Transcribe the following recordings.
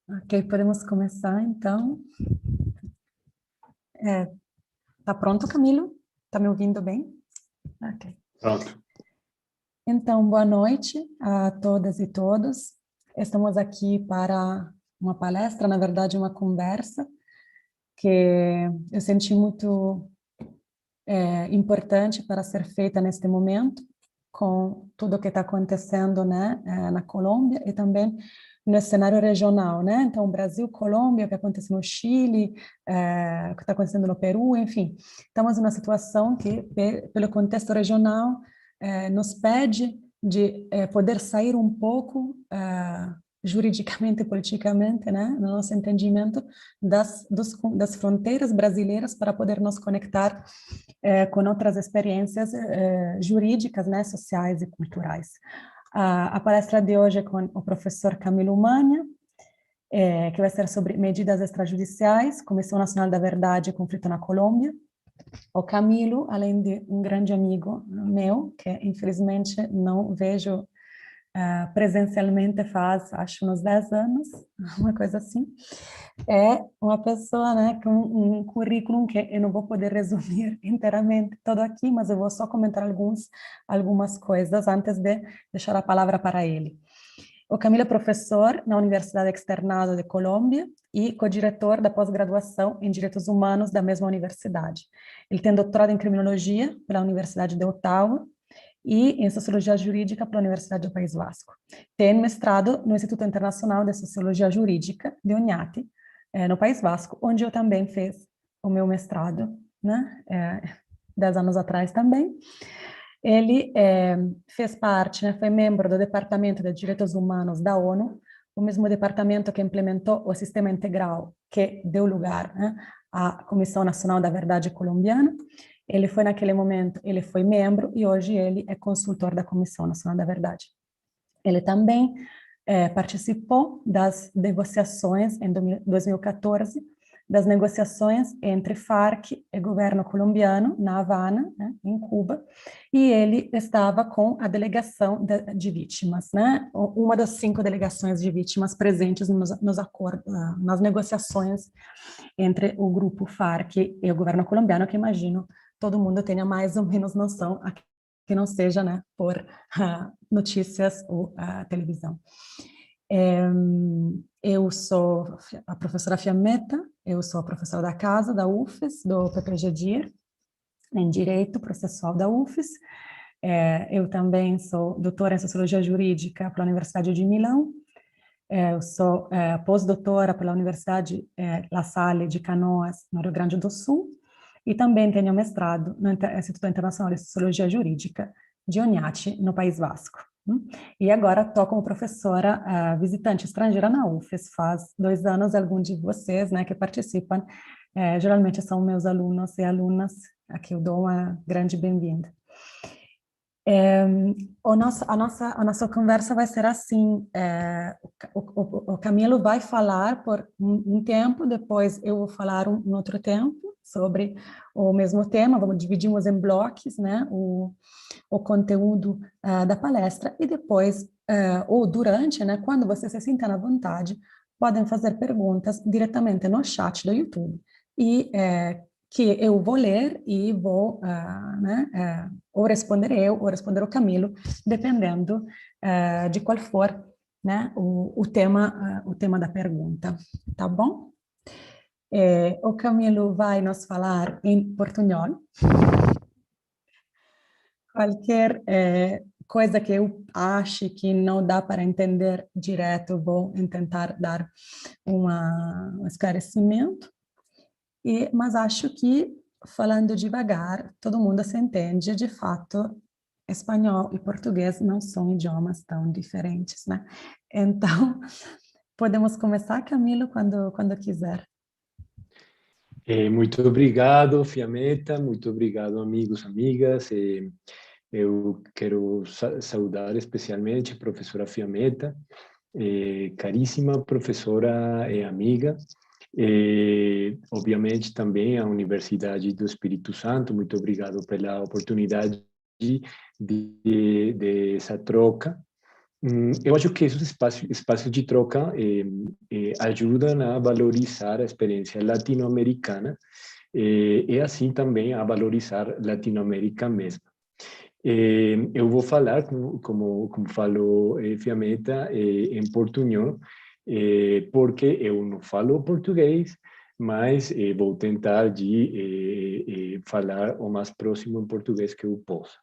Ok, podemos começar então. Tá pronto, Camilo? Tá me ouvindo bem? Ok. Pronto. Então, boa noite a todas e todos. Estamos aqui para uma palestra, na verdade, uma conversa, que eu senti muito importante para ser feita neste momento, com tudo o que está acontecendo, né, na Colômbia e também no cenário regional, né? Então, Brasil, Colômbia, o que acontece no Chile, o que está acontecendo no Peru, enfim. Estamos numa situação que, pelo contexto regional, nos pede de poder sair um pouco juridicamente e politicamente, né, no nosso entendimento das fronteiras brasileiras para poder nos conectar com outras experiências jurídicas, né, sociais e culturais. A palestra de hoje é com o professor Camilo Manha, que vai ser sobre medidas extrajudiciais, Comissão Nacional da Verdade e Conflito na Colômbia. O Camilo, além de um grande amigo meu, que infelizmente não vejo presencialmente faz, acho, uns 10 anos, uma coisa assim, é uma pessoa, né, com um currículo que eu não vou poder resumir inteiramente todo aqui, mas eu vou só comentar algumas coisas antes de deixar a palavra para ele. O Camilo é professor na Universidade Externado de Colômbia e co-diretor da pós-graduação em Direitos Humanos da mesma universidade. Ele tem doutorado em Criminologia pela Universidade de Ottawa e em Sociologia Jurídica pela Universidade do País Vasco. Tem mestrado no Instituto Internacional de Sociologia Jurídica de UNIATE, no País Vasco, onde eu também fiz o meu mestrado, né, 10 anos atrás também. Ele fez parte, né, foi membro do Departamento de Direitos Humanos da ONU, o mesmo departamento que implementou o sistema integral que deu lugar, né, à Comissão Nacional da Verdade colombiana. Ele foi naquele momento, ele foi membro e hoje ele é consultor da Comissão Nacional da Verdade. Ele também participou das negociações em 2014, das negociações entre Farc e governo colombiano na Havana, né, em Cuba, e ele estava com a delegação de vítimas, né, uma das 5 delegações de vítimas presentes nos acordos, nas negociações entre o grupo Farc e o governo colombiano, que imagino todo mundo tenha mais ou menos noção, que não seja, né, por notícias ou televisão. Eu sou a professora Fiammetta, eu sou a professora da casa, da UFES, do PPG-DIR, em Direito Processual da UFES. Eu também sou doutora em Sociologia Jurídica pela Universidade de Milão. Eu sou pós-doutora pela Universidade La Salle de Canoas, no Rio Grande do Sul, e também tenho mestrado no Instituto Internacional de Sociologia Jurídica de Oñate, no País Vasco. E agora estou como professora visitante estrangeira na UFES, faz 2 anos. Alguns de vocês, né, que participam, geralmente são meus alunos e alunas, a que eu dou uma grande bem-vinda. A nossa conversa vai ser assim, o Camilo vai falar por um tempo, depois eu vou falar um outro tempo sobre o mesmo tema, vamos dividimos em blocos, né, o conteúdo da palestra, e depois, ou durante, né, quando você se sinta na vontade, podem fazer perguntas diretamente no chat do YouTube, e que eu vou ler e vou, né, ou responder eu, ou responder o Camilo, dependendo de qual for, né, o tema da pergunta, tá bom? O Camilo vai nos falar em portunhol. Qualquer coisa que eu ache que não dá para entender direto, vou tentar dar um esclarecimento. Mas acho que, falando devagar, todo mundo se entende. De fato, espanhol e português não são idiomas tão diferentes, né? Então, podemos começar, Camilo, quando quiser. Muito obrigado, Fiammetta, muito obrigado, amigos, amigas. Eu quero saudar especialmente a professora Fiammetta, caríssima professora e amiga. Obviamente também a Universidade do Espírito Santo, muito obrigado pela oportunidade de essa troca. eu acho que esses espaços de troca ajudam a valorizar a experiência latino-americana e assim também a valorizar Latinoamérica mesmo. Eu vou falar, como falou Fiametta, em portunhol, porque eu não falo português, mas vou tentar de falar o mais próximo em português que eu possa.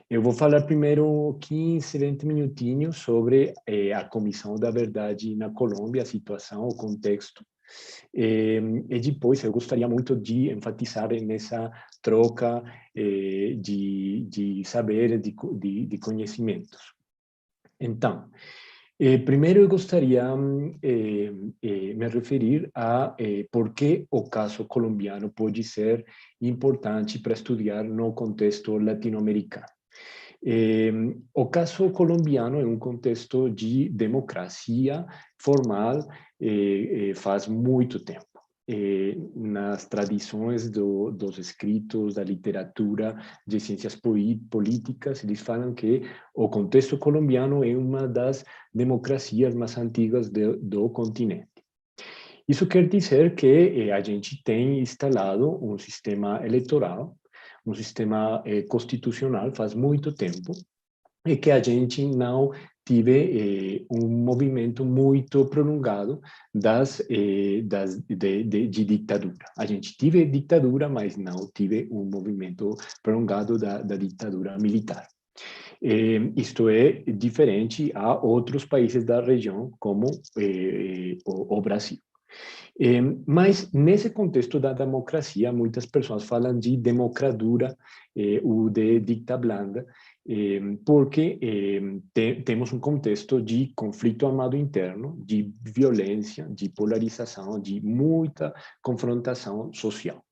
Eu vou falar primeiro 15, 20 minutinhos sobre a Comissão da Verdade na Colômbia, a situação, o contexto. E depois eu gostaria muito de enfatizar nessa troca de saberes, de conhecimentos. Então, primeiro eu gostaria me referir a por que o caso colombiano pode ser importante para estudar no contexto latino-americano. O caso colombiano é um contexto de democracia formal faz muito tempo. Nas tradições dos escritos, da literatura, de ciências políticas, eles falam que o contexto colombiano é uma das democracias mais antigas do continente. Isso quer dizer que a gente tem instalado um sistema eleitoral, um sistema constitucional faz muito tempo, e que a gente não tive um movimento muito prolongado de ditadura. A gente tive ditadura, mas não tive um movimento prolongado da ditadura militar. Isto é diferente a outros países da região, como o Brasil. Mas nesse contexto da democracia, muitas pessoas falam de democratura ou de dicta blanda, porque temos um contexto de conflito armado interno, de violência, de polarização, de muita confrontação social.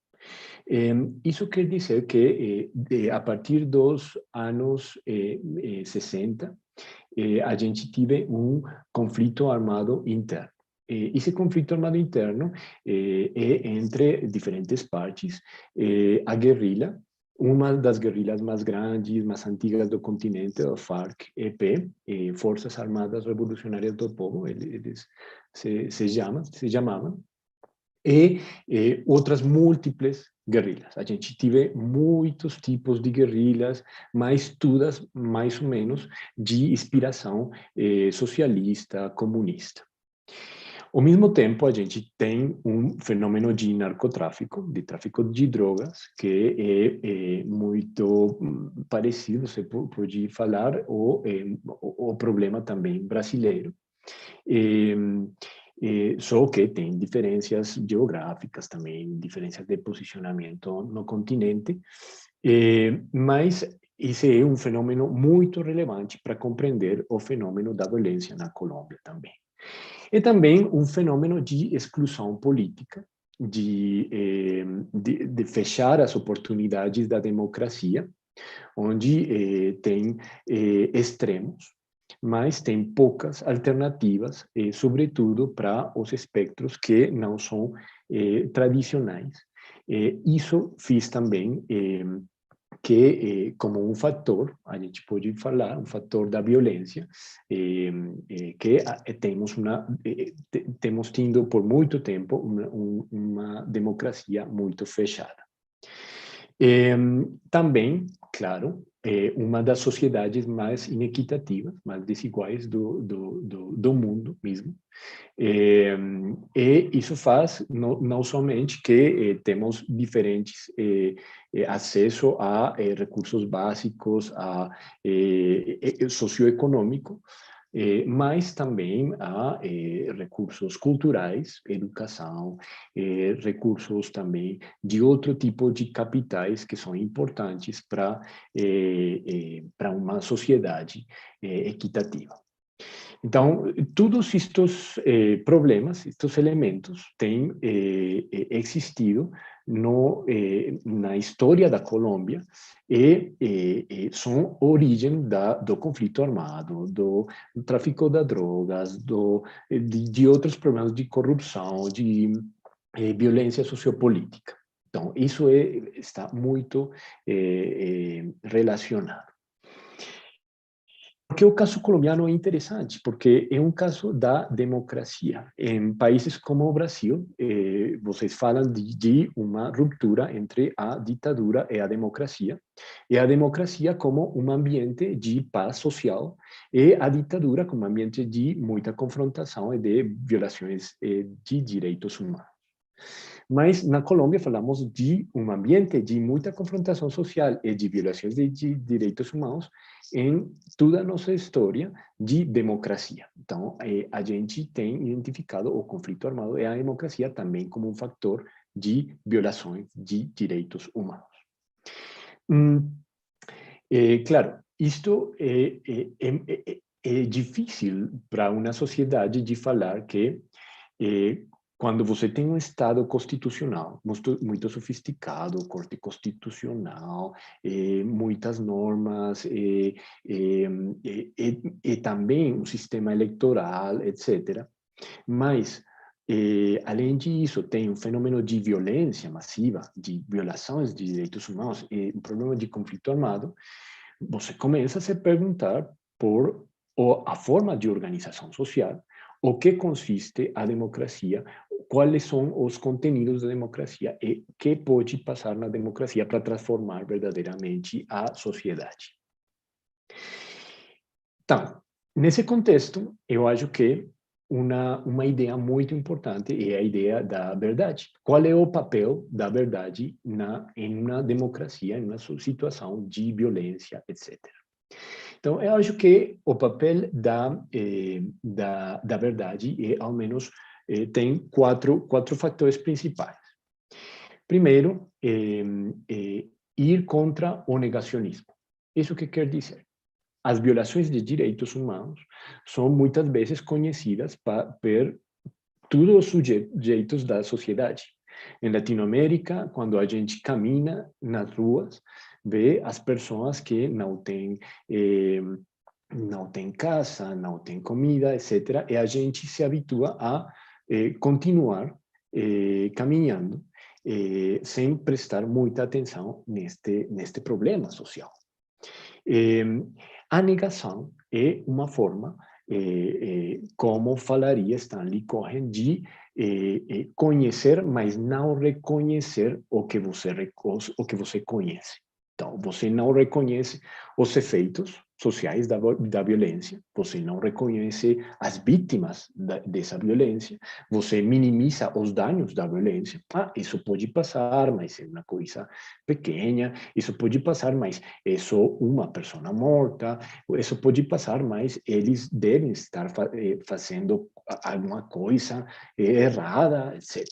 Isso quer dizer que, a partir dos anos 60, a gente teve um conflito armado interno. Esse conflito armado interno é entre diferentes partes. A guerrilha, uma das guerrilhas mais grandes, mais antigas do continente, a FARC-EP, Forças Armadas Revolucionárias do Povo, eles se chamavam, e outras múltiplas guerrilhas. A gente teve muitos tipos de guerrilhas, mas todas mais ou menos de inspiração socialista, comunista. Ao mesmo tempo, a gente tem um fenômeno de narcotráfico, de tráfico de drogas, que é muito parecido, você pode falar, o problema também brasileiro. Só que tem diferenças geográficas também, diferenças de posicionamento no continente, mas esse é um fenômeno muito relevante para compreender o fenômeno da violência na Colômbia também. E também um fenômeno de exclusão política, de fechar as oportunidades da democracia, onde tem extremos, mas tem poucas alternativas, sobretudo para os espectros que não são tradicionais. Isso fez também que, como um fator, a gente pode falar, um fator da violência, que temos tido por muito tempo uma democracia muito fechada. Também, claro, uma das sociedades mais inequitativas, mais desiguais do mundo mesmo. E isso faz não somente que temos diferentes acesso a recursos básicos, a socioeconômico, mas também a recursos culturais, educação, recursos também de outro tipo de capitais que são importantes para uma sociedade equitativa. Então, todos estes problemas, estes elementos têm existido na história da Colômbia e são origem do conflito armado, do tráfico de drogas, de outros problemas de corrupção, de violência sociopolítica. Então, isso está muito relacionado. Porque o caso colombiano é interessante, porque é um caso da democracia. Em países como o Brasil, vocês falam de uma ruptura entre a ditadura e a democracia como um ambiente de paz social, e a ditadura como um ambiente de muita confrontação e de violações de direitos humanos. Mas na Colômbia falamos de um ambiente de muita confrontação social e de violações de direitos humanos em toda a nossa história de democracia. Então, a gente tem identificado o conflito armado e a democracia também como um fator de violações de direitos humanos. Claro, isto é difícil para uma sociedade de falar que quando você tem um Estado constitucional muito sofisticado, Corte Constitucional, muitas normas, e também um sistema eleitoral, etc. Mas, além disso, tem um fenômeno de violência massiva, de violações de direitos humanos, e um problema de conflito armado, você começa a se perguntar por a forma de organização social, o que consiste a democracia, quais são os conteúdos da democracia e o que pode passar na democracia para transformar verdadeiramente a sociedade. Então, nesse contexto, eu acho que uma ideia muito importante é a ideia da verdade. Qual é o papel da verdade em uma democracia, em uma situação de violência, etc. Então, eu acho que o papel da verdade ao menos, tem quatro fatores principais. Primeiro, ir contra o negacionismo. Isso que quer dizer? As violações de direitos humanos são muitas vezes conhecidas por todos os sujeitos da sociedade. Em Latinoamérica, quando a gente caminha nas ruas, vê as pessoas que não têm casa, não têm comida, etc. E a gente se habitua a continuar caminhando sem prestar muita atenção neste problema social. A negação é uma forma, como falaria Stanley Cohen, de conhecer, mas não reconhecer o que você conhece. Então, você não reconhece os efeitos sociais da violência, você não reconhece as vítimas dessa violência, você minimiza os danos da violência. Isso pode passar, mas é uma coisa pequena, isso pode passar, mas é só uma pessoa morta, isso pode passar, mas eles devem estar fazendo alguma coisa errada, etc.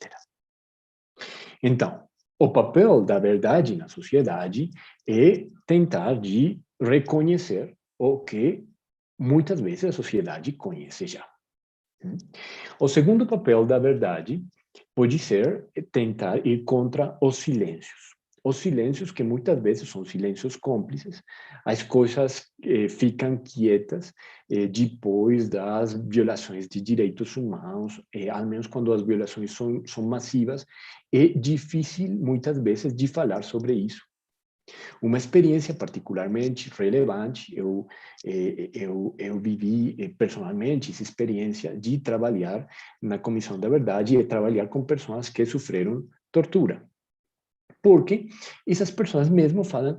Então, o papel da verdade na sociedade é tentar de reconhecer o que muitas vezes a sociedade conhece já. O segundo papel da verdade pode ser tentar ir contra os silêncios. Os silêncios que muitas vezes são silêncios cúmplices, as coisas ficam quietas depois das violações de direitos humanos, ao menos quando as violações são massivas, é difícil muitas vezes de falar sobre isso. Uma experiência particularmente relevante, eu vivi personalmente essa experiência de trabalhar na Comissão da Verdade e trabalhar com pessoas que sofreram tortura. Porque essas pessoas mesmo falam,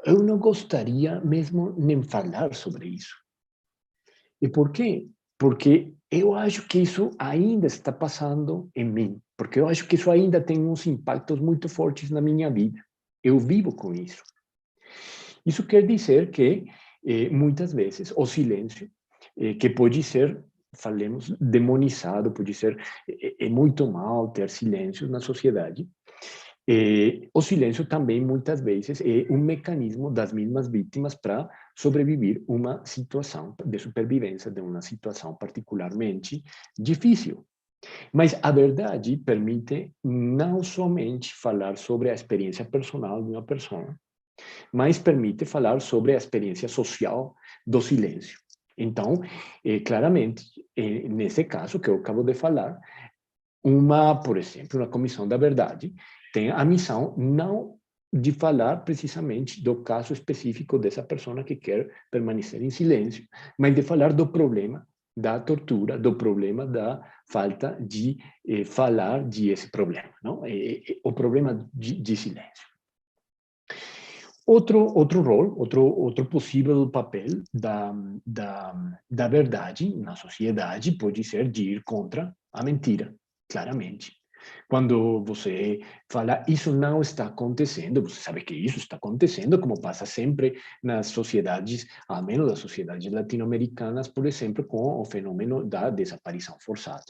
eu não gostaria mesmo nem falar sobre isso. E por quê? Porque eu acho que isso ainda está passando em mim, porque eu acho que isso ainda tem uns impactos muito fortes na minha vida. Eu vivo com isso. Isso quer dizer que, muitas vezes, o silêncio, que pode ser, falemos, demonizado, pode ser, é muito mal ter silêncio na sociedade. O silêncio também, muitas vezes, é um mecanismo das mesmas vítimas para sobreviver uma situação de supervivência, de uma situação particularmente difícil. Mas a verdade permite não somente falar sobre a experiência personal de uma pessoa, mas permite falar sobre a experiência social do silêncio. Então, claramente, nesse caso que eu acabo de falar, por exemplo, uma comissão da verdade tem a missão não de falar precisamente do caso específico dessa pessoa que quer permanecer em silêncio, mas de falar do problema da tortura, do problema da falta de falar de esse problema, não? O problema de silêncio. Outro rol, outro possível papel da verdade na sociedade pode ser de ir contra a mentira, claramente. Quando você fala, isso não está acontecendo, você sabe que isso está acontecendo, como passa sempre nas sociedades, ao menos nas sociedades latino-americanas, por exemplo, com o fenômeno da desaparição forçada.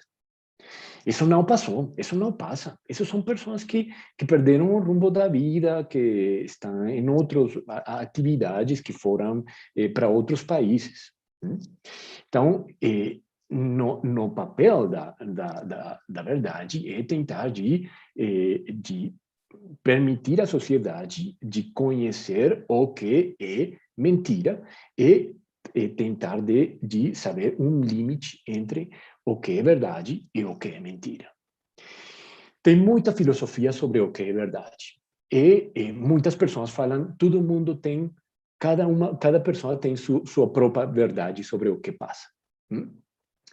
Isso não passou, isso não passa. Essas são pessoas que perderam o rumbo da vida, que estão em outras atividades, que foram para outros países. Então, no papel da verdade é tentar de permitir à sociedade de conhecer o que é mentira e tentar de saber um limite entre o que é verdade e o que é mentira. Tem muita filosofia sobre o que é verdade. E muitas pessoas falam, todo mundo tem, cada pessoa tem sua própria verdade sobre o que passa.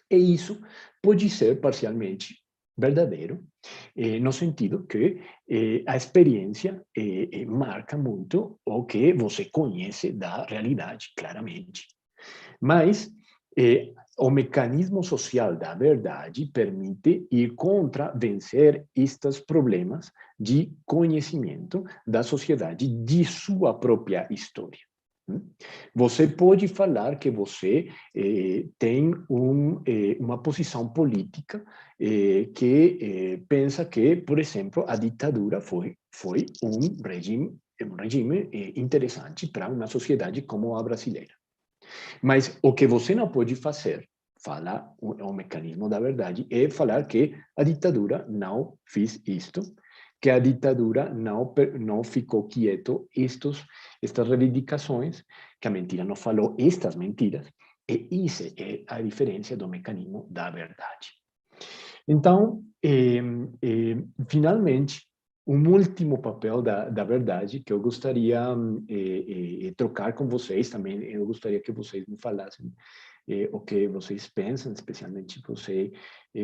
E isso pode ser parcialmente verdadeiro, no sentido que a experiência marca muito o que você conhece da realidade, claramente. Mas o mecanismo social da verdade permite ir contra, vencer estes problemas de conhecimento da sociedade, de sua própria história. Você pode falar que você tem uma posição política que pensa que, por exemplo, a ditadura foi um regime interessante para uma sociedade como a brasileira. Mas o que você não pode fazer, fala o mecanismo da verdade, é falar que a ditadura não fez isto, que a ditadura não ficou quieto estas reivindicações, que a mentira não falou estas mentiras, e isso é a diferença do mecanismo da verdade. Então, finalmente, um último papel da verdade que eu gostaria trocar com vocês também, eu gostaria que vocês me falassem o que vocês pensam, especialmente você,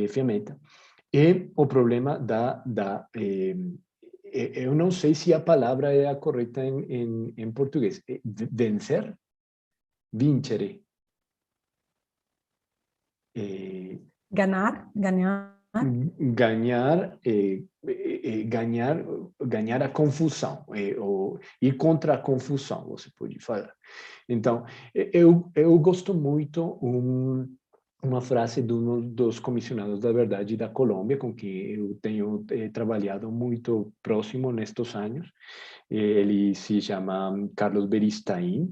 Fiametta, é o problema eu não sei se a palavra é a correta em português. Vencer? Vincere. Ganhar. Ganhar a confusão, ou ir contra a confusão, você pode falar. Então, eu gosto muito uma frase de um dos comissionados da verdade da Colômbia, com quem eu tenho trabalhado muito próximo nestes anos. Ele se chama Carlos Beristain.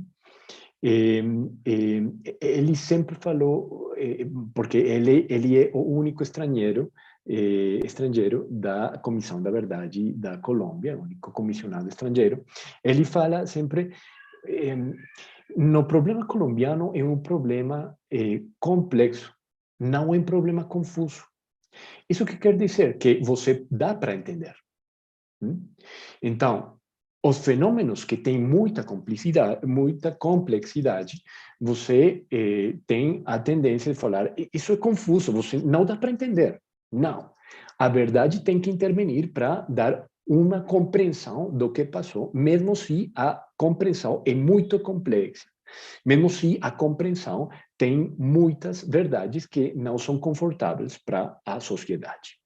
Ele sempre falou, porque ele é o único estrangeiro da Comissão da Verdade da Colômbia, o único comissionado estrangeiro. Ele fala sempre, no problema colombiano é um problema complexo, não é um problema confuso. Isso que quer dizer que você dá para entender. Então, os fenômenos que têm muita complexidade, você tem a tendência de falar, isso é confuso, você não dá para entender. Não. A verdade tem que intervenir para dar uma compreensão do que passou, mesmo se a compreensão é muito complexa. Mesmo se a compreensão tem muitas verdades que não são confortáveis para a sociedade.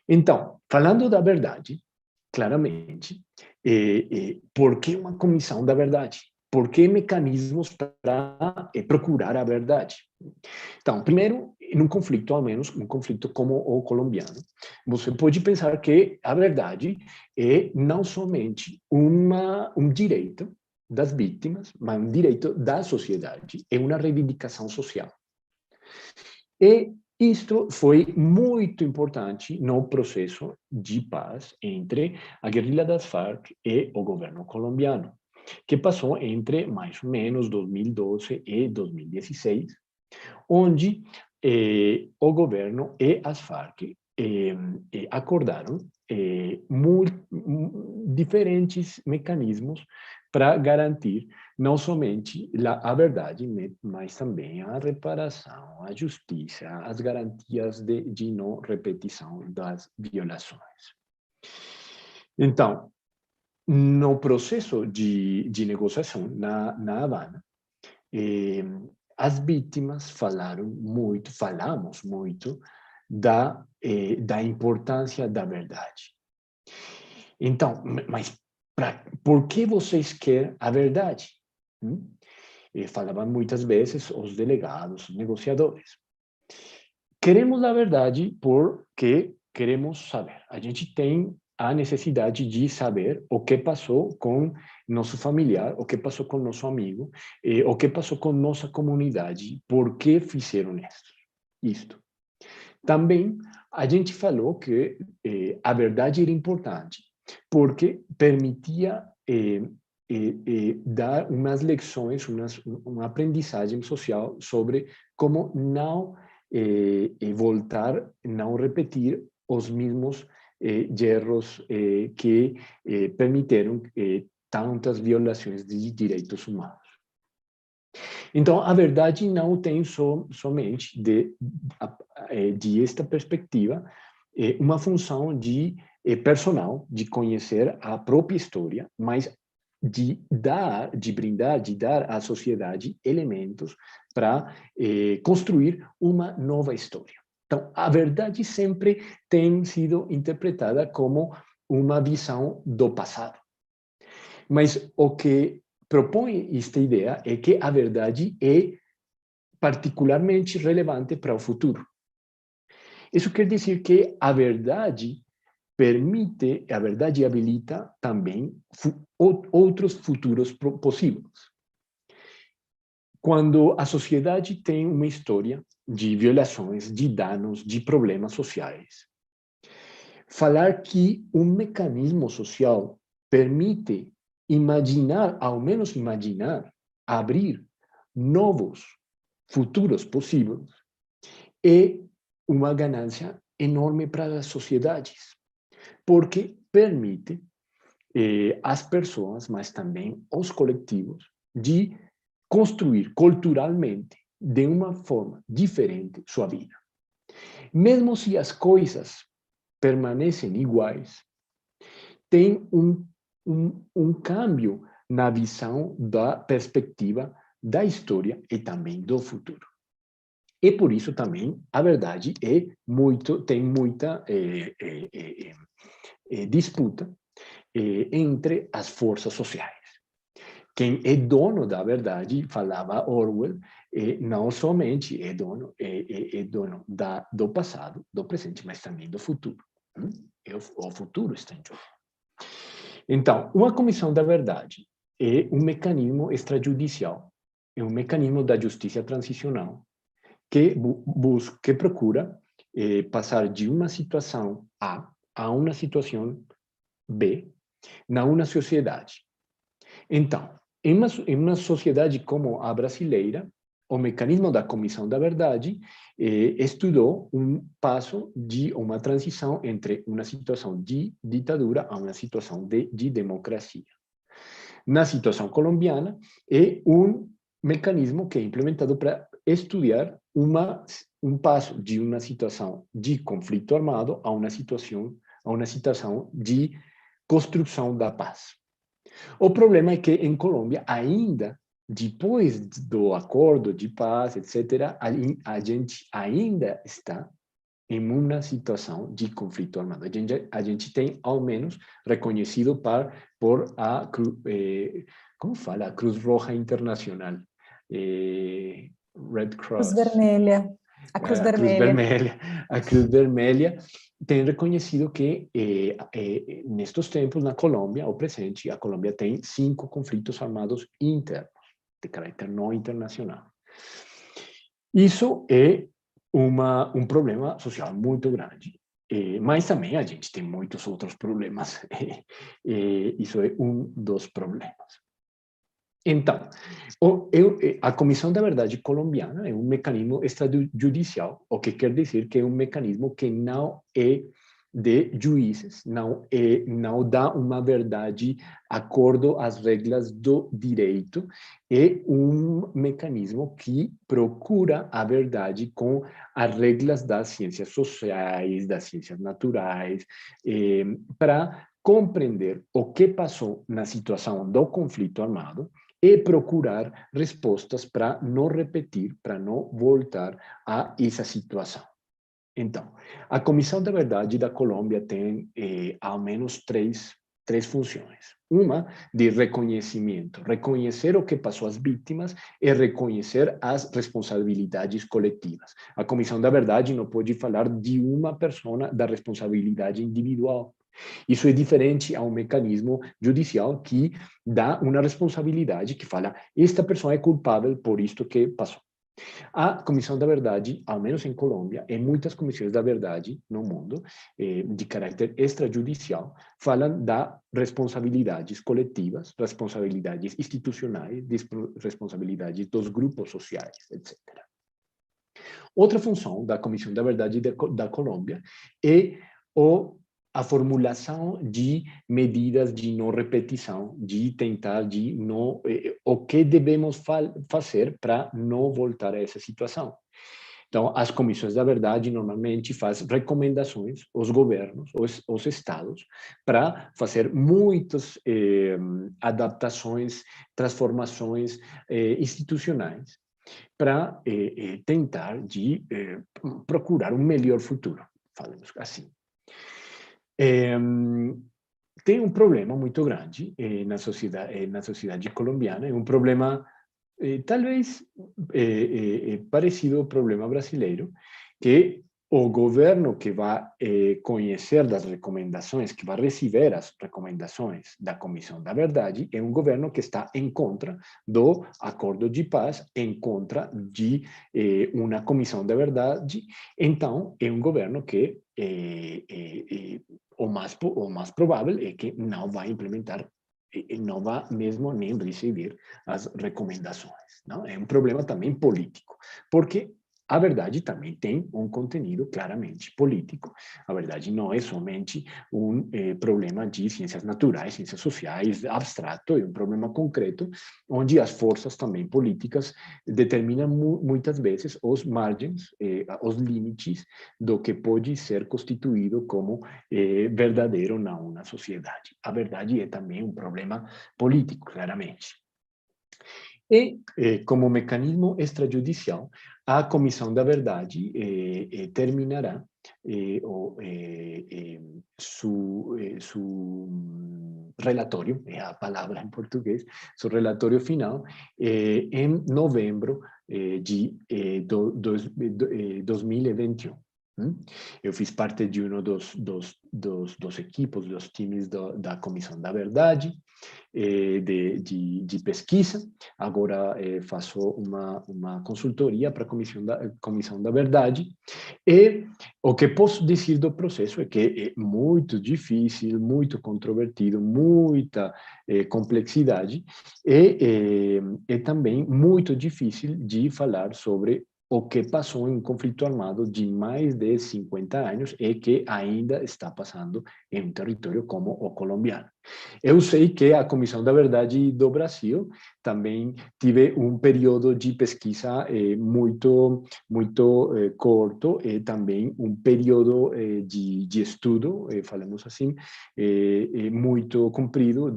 Então, falando da verdade, claramente, por que uma comissão da verdade? Por que mecanismos para procurar a verdade? Então, primeiro, num conflito, ao menos, um conflito como o colombiano, você pode pensar que a verdade é não somente um direito das vítimas, mas um direito da sociedade, é uma reivindicação social. E isto foi muito importante no processo de paz entre a guerrilha das Farc e o governo colombiano, que passou entre mais ou menos 2012 e 2016, onde o governo e as Farc acordaram diferentes mecanismos para garantir não somente a verdade, mas também a reparação, a justiça, as garantias de não repetição das violações. Então, no processo de negociação na Havana, as vítimas falamos muito da importância da verdade. Então, mas por que vocês querem a verdade? Falavam muitas vezes os delegados, os negociadores. Queremos a verdade porque queremos saber. A gente tem a necessidade de saber o que passou com nosso familiar, o que passou com nosso amigo, o que passou com nossa comunidade, por que fizeram isto. Também a gente falou que a verdade era importante, porque permitia dar umas lições, uma aprendizagem social sobre como não voltar, não repetir os mesmos erros que permitiram tantas violações de direitos humanos. Então, a verdade não tem somente, de esta perspectiva, uma função personal, de conhecer a própria história, mas de dar à sociedade elementos para construir uma nova história. Então, a verdade sempre tem sido interpretada como uma visão do passado. Mas o que propõe esta ideia é que a verdade é particularmente relevante para o futuro. Isso quer dizer que a verdade habilita também outros futuros possíveis. Quando a sociedade tem uma história de violações, de danos, de problemas sociais, falar que um mecanismo social permite imaginar, ao menos imaginar, abrir novos futuros possíveis, é uma ganância enorme para as sociedades, porque permite às pessoas, mas também aos coletivos, de construir culturalmente, de uma forma diferente, sua vida. Mesmo se as coisas permanecem iguais, tem um câmbio na visão da perspectiva da história e também do futuro. E por isso também a verdade tem muita disputa entre as forças sociais. Quem é dono da verdade, falava Orwell, não somente é dono do passado, do presente, mas também do futuro. O futuro está em jogo. Então, uma comissão da verdade é um mecanismo extrajudicial, é um mecanismo da justiça transicional que procura passar de uma situação a uma situação B na uma sociedade. Então, em uma sociedade como a brasileira, o mecanismo da Comissão da Verdade estudou um passo de uma transição entre uma situação de ditadura a uma situação de democracia. Na situação colombiana, é um mecanismo que é implementado para estudar um passo de uma situação de conflito armado a uma situação de construção da paz. O problema é que em Colômbia, ainda, depois do acordo de paz, etc., a gente ainda está em uma situação de conflito armado. A gente tem, ao menos, reconhecido por a Cruz Roja Internacional, Red Cross. Cruz Vermelha. A Cruz Vermelha. A Cruz Vermelha tem reconhecido que, nestes tempos, na Colômbia, ao presente, a Colômbia tem 5 conflitos armados internos, de caráter não internacional. Isso é um problema social muito grande. Mas também a gente tem muitos outros problemas. Isso é um dos problemas. Então, a Comissão da Verdade colombiana é um mecanismo extrajudicial, o que quer dizer que é um mecanismo que não é de juízes, não dá uma verdade de acordo às regras do direito, é um mecanismo que procura a verdade com as regras das ciências sociais, das ciências naturais, para compreender o que passou na situação do conflito armado e procurar respostas para não repetir, para não voltar a essa situação. Então, a Comissão da Verdade da Colômbia tem ao menos três funções. Uma de reconhecimento, reconhecer o que passou às vítimas e reconhecer as responsabilidades coletivas. A Comissão da Verdade não pode falar de uma pessoa da responsabilidade individual. Isso é diferente a um mecanismo judicial que dá uma responsabilidade que fala, esta pessoa é culpável por isto que passou. A Comissão da Verdade, ao menos em Colômbia, e muitas comissões da verdade no mundo, de caráter extrajudicial, falam das responsabilidades coletivas, responsabilidades institucionais, responsabilidades dos grupos sociais, etc. Outra função da Comissão da Verdade da Colômbia é a formulação de medidas de não repetição, de tentar de não, o que devemos fazer para não voltar a essa situação. Então, as comissões da verdade normalmente fazem recomendações aos governos, aos estados, para fazer muitas adaptações, transformações institucionais, para tentar de procurar um melhor futuro, falemos assim. Tem um problema muito grande na sociedade colombiana, é um problema talvez parecido ao problema brasileiro, que o governo que vai conhecer das recomendações, que vai receber as recomendações da Comissão da Verdade, é um governo que está em contra do acordo de paz, em contra de uma Comissão da Verdade. Então, é um governo que o mais provável é que não vai implementar, não vai mesmo nem receber as recomendações. Não? É um problema também político, porque a verdade também tem um conteúdo claramente político. A verdade não é somente um problema de ciências naturais, ciências sociais, abstrato, é um problema concreto, onde as forças também políticas determinam muitas vezes os margens, os limites do que pode ser constituído como verdadeiro na uma sociedade. A verdade é também um problema político, claramente. E, como mecanismo extrajudicial, a Comissão da Verdade terminará su relatório, é a palavra em português, seu relatório final, em novembro de 2021. Eu fiz parte de um dos equipos, dos times da Comissão da Verdade, de pesquisa. Agora faço uma consultoria para a Comissão da Verdade. E o que posso dizer do processo é que é muito difícil, muito controvertido, muita complexidade, e é também muito difícil de falar sobre o que passou em um conflito armado de mais de 50 anos e que ainda está passando em um território como o colombiano. Eu sei que a Comissão da Verdade do Brasil também teve um período de pesquisa muito curto e também um período de estudo, falamos assim, muito comprido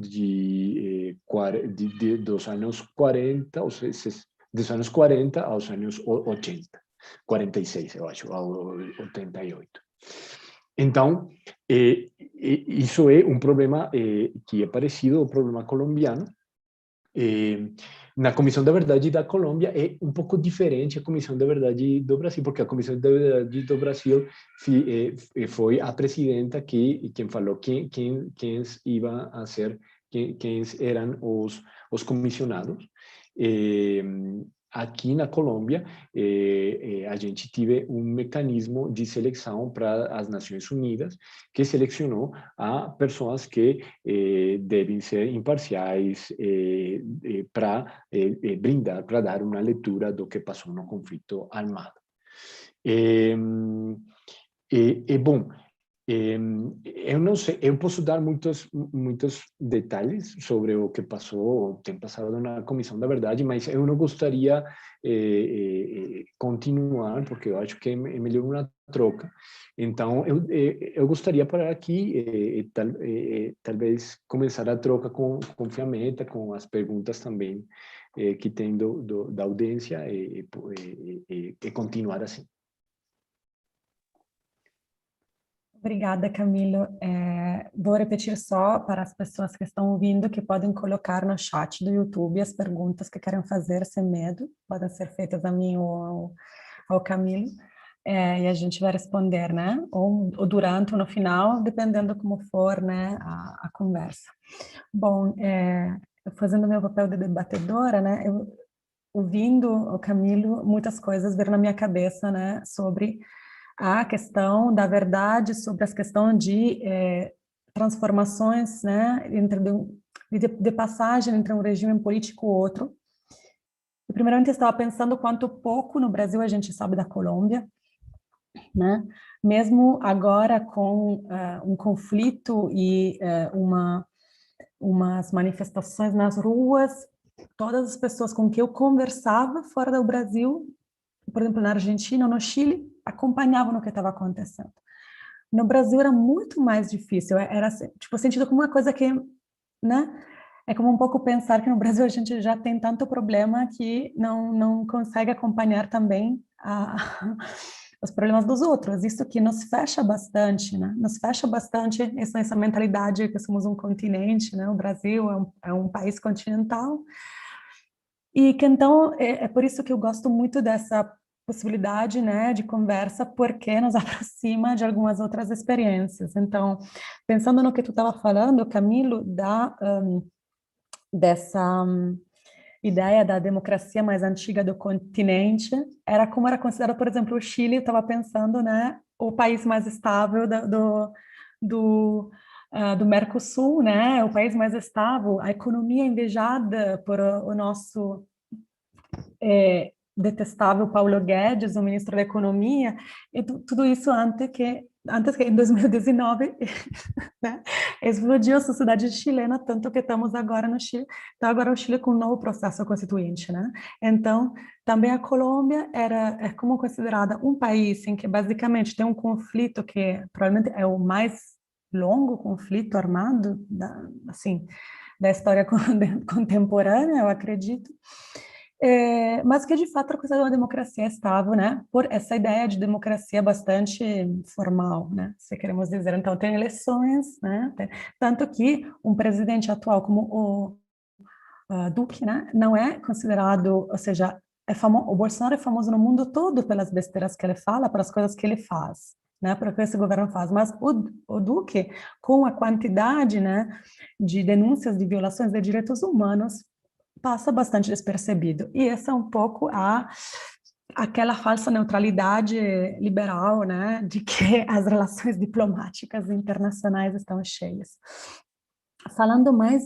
dos anos 40, ou seja, dos anos 40 aos anos 80, 46, eu acho, ao 88. Então, isso é um problema que é parecido ao problema colombiano. Na Comissão da Verdade da Colômbia é um pouco diferente a Comissão da Verdade do Brasil, porque a Comissão da Verdade do Brasil foi a presidenta quem falou quem iba a ser, quem eram os comissionados. Aqui na Colômbia, a gente teve um mecanismo de seleção para as Nações Unidas, que selecionou a pessoas que devem ser imparciais para brindar, para dar uma leitura do que passou no conflito armado. Bom, Eu não sei, eu posso dar muitos detalhes sobre o que passou, ou tem passado na Comissão da Verdade, mas eu não gostaria continuar, porque eu acho que é melhor uma troca. Então, eu gostaria parar aqui talvez começar a troca com ferramenta, com as perguntas também que tem da audiência e continuar assim. Obrigada, Camilo. Vou repetir só para as pessoas que estão ouvindo que podem colocar no chat do YouTube as perguntas que querem fazer sem medo, podem ser feitas a mim ou ao Camilo, e a gente vai responder, né? Ou durante ou no final, dependendo como for, né, a conversa. Bom, fazendo meu papel de debatedora, né, eu, ouvindo o Camilo, muitas coisas vieram na minha cabeça, né, sobre a questão da verdade, sobre as questões de transformações, né, de passagem entre um regime político e outro. E, primeiramente, eu estava pensando quanto pouco no Brasil a gente sabe da Colômbia, né? Mesmo agora com um conflito e umas manifestações nas ruas, todas as pessoas com quem eu conversava fora do Brasil, por exemplo, na Argentina ou no Chile, acompanhavam o que estava acontecendo. No Brasil era muito mais difícil, era tipo sentido como uma coisa que, né? É como um pouco pensar que no Brasil a gente já tem tanto problema que não consegue acompanhar também os problemas dos outros. Isso que nos fecha bastante, né? Nos fecha bastante essa mentalidade que somos um continente, né? O Brasil é um país continental. E que então é por isso que eu gosto muito dessa possibilidade, né, de conversa, porque nos aproxima de algumas outras experiências. Então, pensando no que tu estava falando, Camilo, dessa ideia da democracia mais antiga do continente, era como era considerado, por exemplo, o Chile, eu estava pensando, né, o país mais estável do Mercosul, né, o país mais estável, a economia invejada por o nosso detestável Paulo Guedes, o ministro da Economia, e tudo isso antes que em 2019, né, explodiu a sociedade chilena, tanto que estamos agora no Chile, está agora o Chile com um novo processo constituinte, né? Então, também a Colômbia é como considerada um país em que basicamente tem um conflito que provavelmente é o mais longo conflito armado da história contemporânea, eu acredito. Mas que de fato a coisa de uma democracia estável, né? Por essa ideia de democracia bastante formal, né? Se queremos dizer, então tem eleições, né? Tanto que um presidente atual como o Duque, né? Não é considerado, ou seja, o Bolsonaro é famoso no mundo todo pelas besteiras que ele fala, pelas coisas que ele faz, né? Para que esse governo faz. Mas o Duque, com a quantidade, né, de denúncias de violações de direitos humanos, passa bastante despercebido. E essa é um pouco aquela falsa neutralidade liberal, né, de que as relações diplomáticas internacionais estão cheias. Falando mais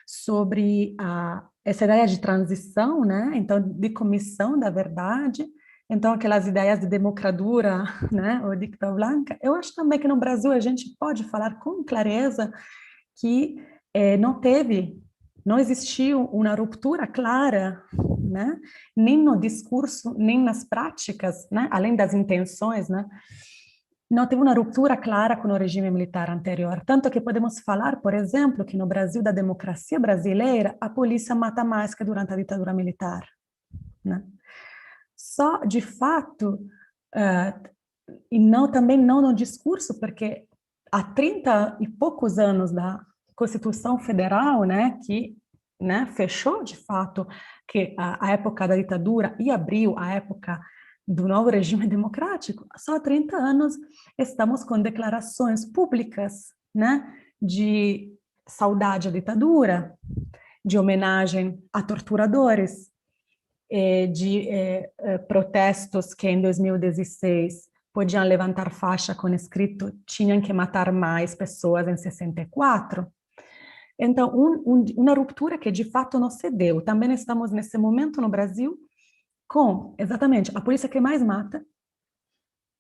sobre essa ideia de transição, né, então de comissão da verdade, então aquelas ideias de democratura, né, ou dicta blanca, eu acho também que no Brasil a gente pode falar com clareza que não existiu uma ruptura clara, né? Nem no discurso, nem nas práticas, né? Além das intenções, né? Não teve uma ruptura clara com o regime militar anterior. Tanto que podemos falar, por exemplo, que no Brasil, da democracia brasileira, a polícia mata mais que durante a ditadura militar, né? Só, de fato, e também não no discurso, porque há 30 e poucos anos da Constituição Federal, né, que, né, fechou de fato que a época da ditadura e abriu a época do novo regime democrático, só há 30 anos estamos com declarações públicas, né, de saudade à ditadura, de homenagem a torturadores, de protestos que em 2016 podiam levantar faixa com escrito tinham que matar mais pessoas em 64. Então, uma ruptura que de fato não se deu. Também estamos nesse momento no Brasil com, exatamente, a polícia que mais mata,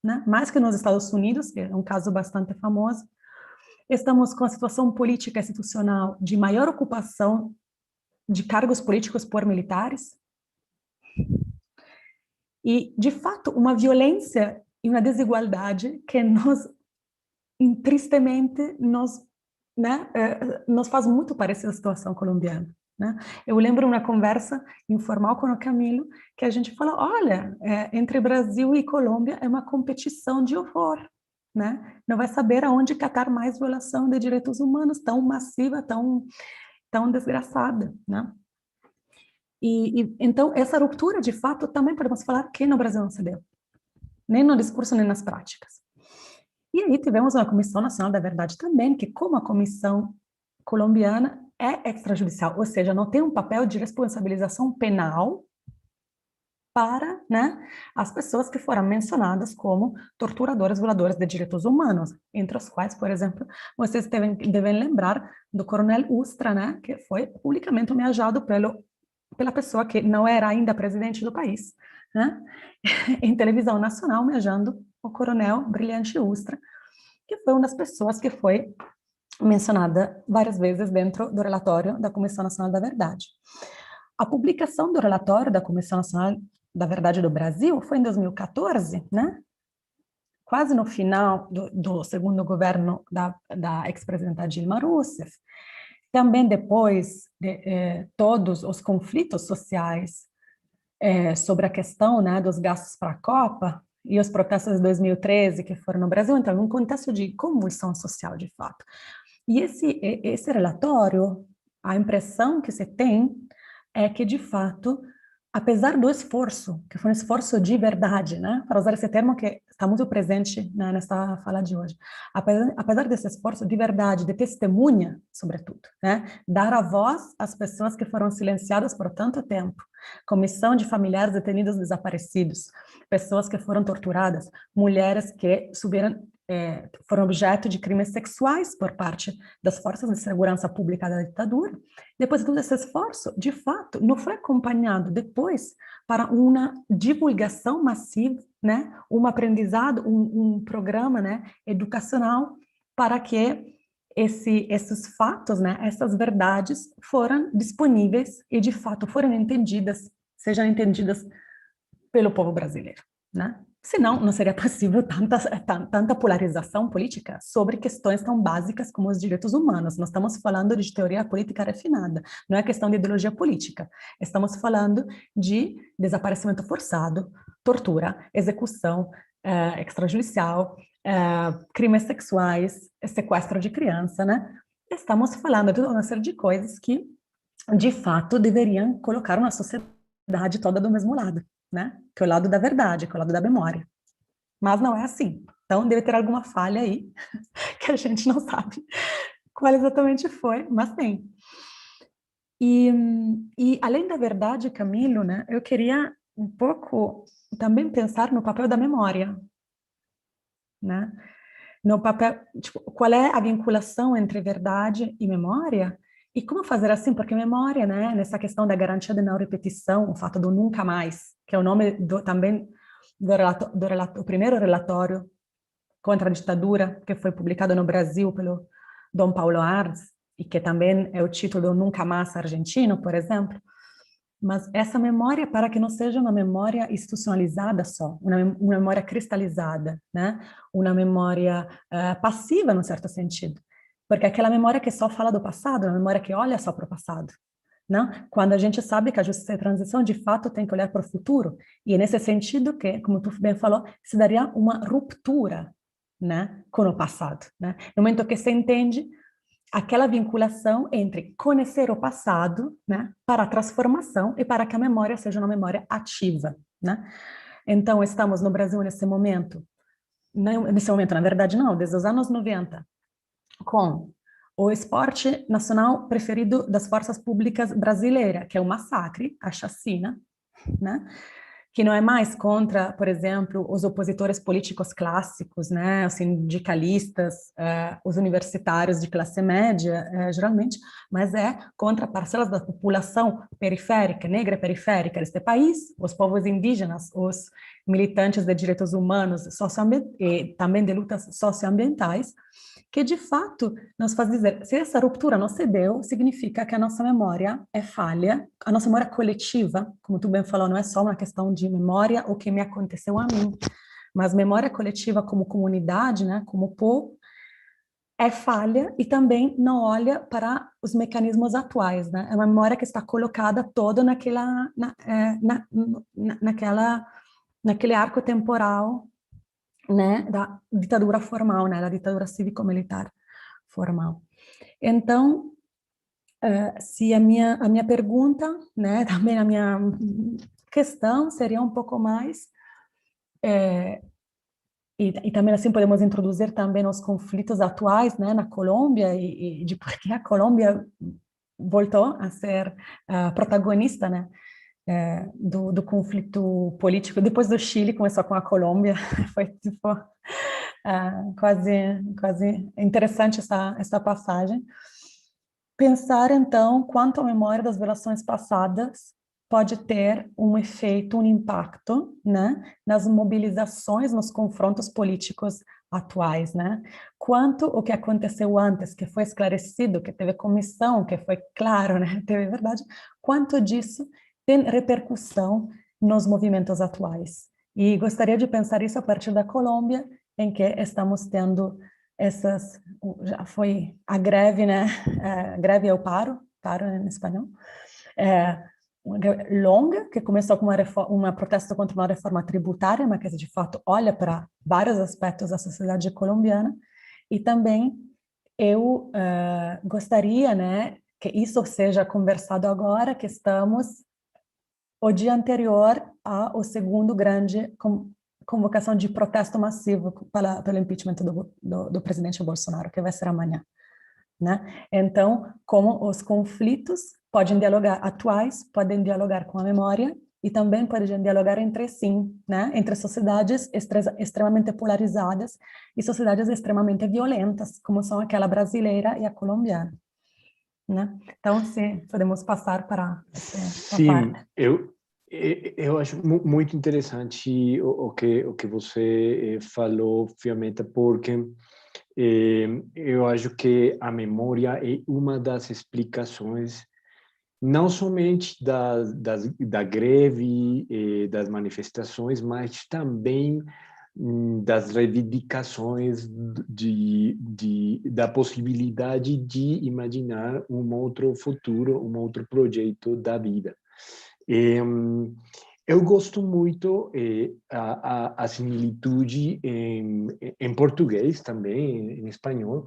né? Mais que nos Estados Unidos, que é um caso bastante famoso. Estamos com a situação política institucional de maior ocupação de cargos políticos por militares. E, de fato, uma violência e uma desigualdade que tristemente, nos faz muito parecida a situação colombiana. Né? Eu lembro uma conversa informal com o Camilo, que a gente falou, olha, entre Brasil e Colômbia é uma competição de horror, né? Não vai saber aonde catar mais violação de direitos humanos, tão massiva, tão desgraçada, né? Então, essa ruptura, de fato, também podemos falar que no Brasil não se deu, nem no discurso, nem nas práticas. E aí tivemos uma Comissão Nacional da Verdade também, que como a Comissão colombiana é extrajudicial, ou seja, não tem um papel de responsabilização penal para, né, as pessoas que foram mencionadas como torturadoras, violadores de direitos humanos, entre os quais, por exemplo, vocês devem lembrar do Coronel Ustra, né, que foi publicamente homenageado pela pessoa que não era ainda presidente do país, né, em televisão nacional, homenageando o Coronel Brilhante Ustra, que foi uma das pessoas que foi mencionada várias vezes dentro do relatório da Comissão Nacional da Verdade. A publicação do relatório da Comissão Nacional da Verdade do Brasil foi em 2014, né? Quase no final do segundo governo da ex-presidenta Dilma Rousseff. Também depois de todos os conflitos sociais sobre a questão, né, dos gastos para a Copa e os protestos de 2013 que foram no Brasil, então, num contexto de convulsão social, de fato. E esse relatório, a impressão que se tem é que, de fato, apesar do esforço, que foi um esforço de verdade, né, para usar esse termo que está muito presente, né, nessa fala de hoje, apesar desse esforço de verdade, de testemunha, sobretudo, né, dar a voz às pessoas que foram silenciadas por tanto tempo, comissão de familiares detenidos desaparecidos, pessoas que foram torturadas, mulheres que foram objeto de crimes sexuais por parte das forças de segurança pública da ditadura. Depois de todo esse esforço, de fato, não foi acompanhado depois para uma divulgação massiva, né, um aprendizado, um programa, né, educacional para que esses fatos, né, essas verdades foram disponíveis e, de fato, sejam entendidas pelo povo brasileiro, né? Senão, não seria possível tanta polarização política sobre questões tão básicas como os direitos humanos. Nós estamos falando de teoria política refinada, não é questão de ideologia política. Estamos falando de desaparecimento forçado, tortura, execução extrajudicial, crimes sexuais, sequestro de criança, né? Estamos falando de uma série de coisas que, de fato, deveriam colocar uma sociedade toda do mesmo lado, né? Que é o lado da verdade, que é o lado da memória. Mas não é assim. Então, deve ter alguma falha aí, que a gente não sabe qual exatamente foi, mas tem. E além da verdade, Camilo, né, eu queria um pouco também pensar no papel da memória, né? No papel, tipo, qual é a vinculação entre verdade e memória? E como fazer assim? Porque memória, né, nessa questão da garantia de não repetição, o fato do nunca mais, que é o nome também do primeiro relatório contra a ditadura, que foi publicado no Brasil pelo Dom Paulo Arns, e que também é o título do Nunca Mais argentino, por exemplo. Mas essa memória, para que não seja uma memória institucionalizada só, uma memória cristalizada, né? Uma memória passiva, num certo sentido. Porque aquela memória que só fala do passado, uma memória que olha só para o passado. Não? Quando a gente sabe que a justiça de transição, de fato, tem que olhar para o futuro. E é nesse sentido que, como tu bem falou, se daria uma ruptura, né, com o passado. Né? No momento que se entende aquela vinculação entre conhecer o passado, né, para a transformação e para que a memória seja uma memória ativa, né? Então, estamos no Brasil nesse momento, na verdade não, desde os anos 90, com o esporte nacional preferido das forças públicas brasileiras, que é o massacre, a chacina, né? que não é mais contra, por exemplo, os opositores políticos clássicos, né, os sindicalistas, os universitários de classe média, geralmente, mas é contra parcelas da população periférica, negra periférica deste país, os povos indígenas, os militantes de direitos humanos e também de lutas socioambientais, que de fato nos faz dizer, se essa ruptura não se deu, significa que a nossa memória é falha, a nossa memória coletiva, como tu bem falou, não é só uma questão de memória, o que me aconteceu a mim, mas memória coletiva como comunidade, né, como povo, é falha e também não olha para os mecanismos atuais, né? É uma memória que está colocada toda naquele arco temporal, né, da ditadura formal, né, da ditadura cívico-militar formal. Então, se a minha pergunta, né, também a minha questão seria um pouco mais, e também assim podemos introduzir também os conflitos atuais, né, na Colômbia e de por que a Colômbia voltou a ser protagonista, né, do conflito político. Depois do Chile, começou com a Colômbia, foi tipo quase interessante essa passagem. Pensar, então, quanto a memória das violações passadas pode ter um efeito, um impacto, né, nas mobilizações, nos confrontos políticos atuais, né? Quanto o que aconteceu antes, que foi esclarecido, que teve comissão, que foi claro, né, teve verdade, quanto disso tem repercussão nos movimentos atuais. E gostaria de pensar isso a partir da Colômbia, em que estamos tendo já foi a greve, né? Greve é o paro em espanhol, uma greve longa, que começou com uma protesto contra uma reforma tributária, mas que de fato olha para vários aspectos da sociedade colombiana, e também eu gostaria, né, que isso seja conversado agora, que estamos o dia anterior ao segundo grande convocação de protesto massivo pelo impeachment do presidente Bolsonaro, que vai ser amanhã, né? Então, como os conflitos podem dialogar, atuais, podem dialogar com a memória e também podem dialogar entre si, né? Entre sociedades extremamente polarizadas e sociedades extremamente violentas, como são aquela brasileira e a colombiana, né? Então, sim, podemos passar para essa Sim, parte. eu acho muito interessante o que você falou, Fiametta, porque eu acho que a memória é uma das explicações, não somente da greve, das manifestações, mas também das reivindicações da possibilidade de imaginar um outro futuro, um outro projeto da vida. Eu gosto muito a similitude em português também, em espanhol,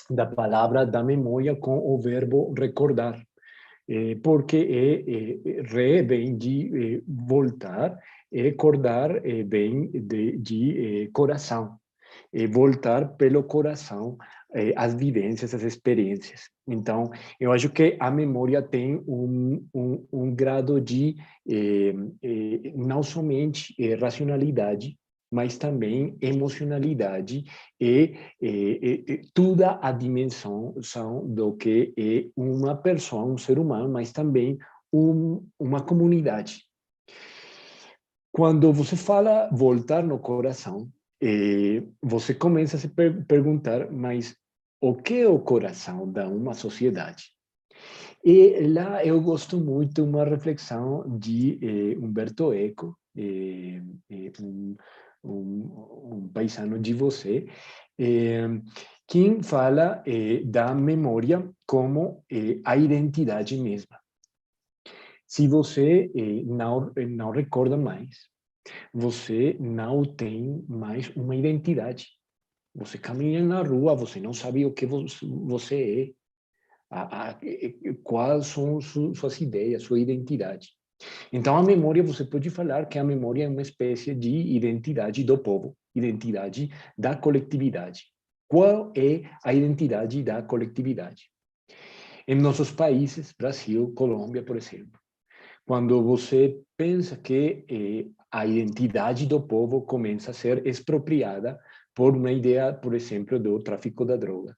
da palavra da memória com o verbo recordar, porque vem de voltar, e recordar vem de coração, voltar pelo coração as vivências, as experiências. Então, eu acho que a memória tem um grado de não somente racionalidade, mas também emocionalidade e toda a dimensão do que é uma pessoa, um ser humano, mas também uma comunidade. Quando você fala voltar no coração, você começa a se perguntar, mas o que é o coração de uma sociedade? E lá eu gosto muito de uma reflexão de Humberto Eco, um paisano de você, quem fala da memória como a identidade mesma. Se você não recorda mais, você não tem mais uma identidade. Você caminha na rua, você não sabe o que você é, quais são suas ideias, sua identidade. Então, a memória, você pode falar que a memória é uma espécie de identidade do povo, identidade da coletividade. Qual é a identidade da coletividade? Em nossos países, Brasil, Colômbia, por exemplo, quando você pensa que a identidade do povo começa a ser expropriada por uma ideia, por exemplo, do tráfico de drogas,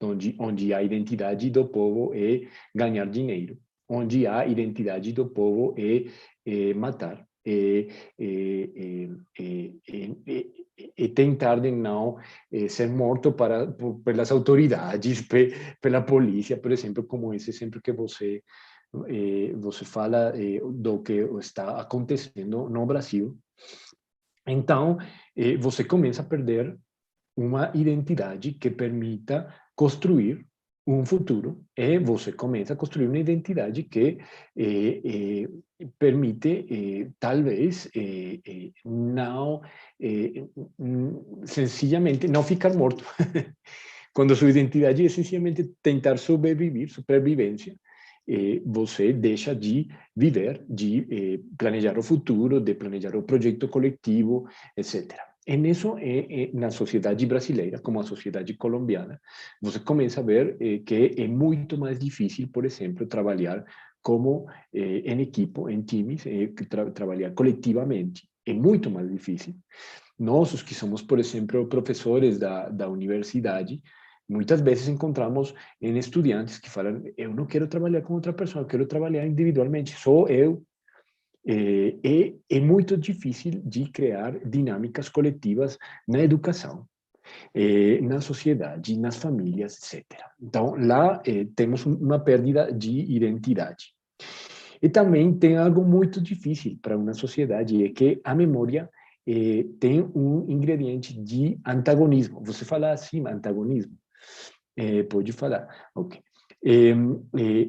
onde a identidade do povo é ganhar dinheiro, onde a identidade do povo é matar, e tentar de não ser morto pelas autoridades, pela polícia, por exemplo, como esse exemplo que você fala do que está acontecendo no Brasil. Então, você começa a perder uma identidade que permita construir um futuro, e você começa a construir uma identidade que permite, talvez, não, sencillamente, não ficar morto. Quando sua identidade é essencialmente tentar sobreviver, supervivência, você deixa de viver, de planejar o futuro, de planejar o projeto coletivo, etc. E nisso, na sociedade brasileira, como a sociedade colombiana, você começa a ver que é muito mais difícil, por exemplo, trabalhar como em equipo, em times, trabalhar coletivamente. É muito mais difícil. Nós, os que somos, por exemplo, professores da universidade, muitas vezes encontramos em estudantes que falam: eu não quero trabalhar com outra pessoa, eu quero trabalhar individualmente, só eu. É muito difícil de criar dinâmicas coletivas na educação, na sociedade, nas famílias, etc. Então, lá temos uma perda de identidade. E também tem algo muito difícil para uma sociedade, é que a memória tem um ingrediente de antagonismo. Você fala assim, antagonismo? Pode falar, ok.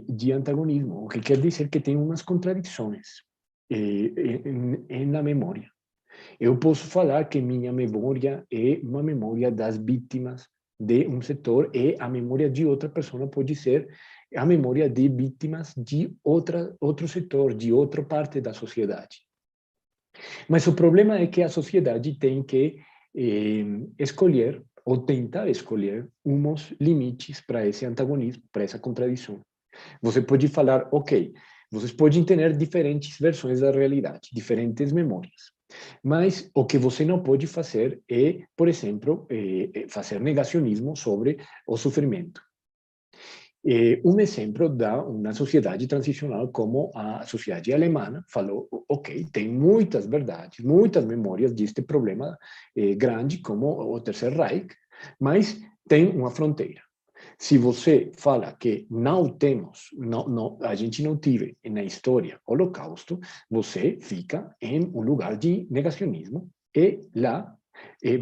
De antagonismo, o que quer dizer que tem umas contradições na memória. Eu posso falar que minha memória é uma memória das vítimas de um setor, e a memória de outra pessoa pode ser a memória de vítimas de outro setor, de outra parte da sociedade. Mas o problema é que a sociedade tem que escolher, ou tentar escolher, uns limites para esse antagonismo, para essa contradição. Você pode falar: ok, vocês podem ter diferentes versões da realidade, diferentes memórias. Mas o que você não pode fazer é, por exemplo, fazer negacionismo sobre o sofrimento. Um exemplo da uma sociedade transicional como a sociedade alemã falou: ok, tem muitas verdades, muitas memórias deste problema grande como o Terceiro Reich, mas tem uma fronteira. Se você fala que não temos, a gente não teve na história o Holocausto, você fica em um lugar de negacionismo, e lá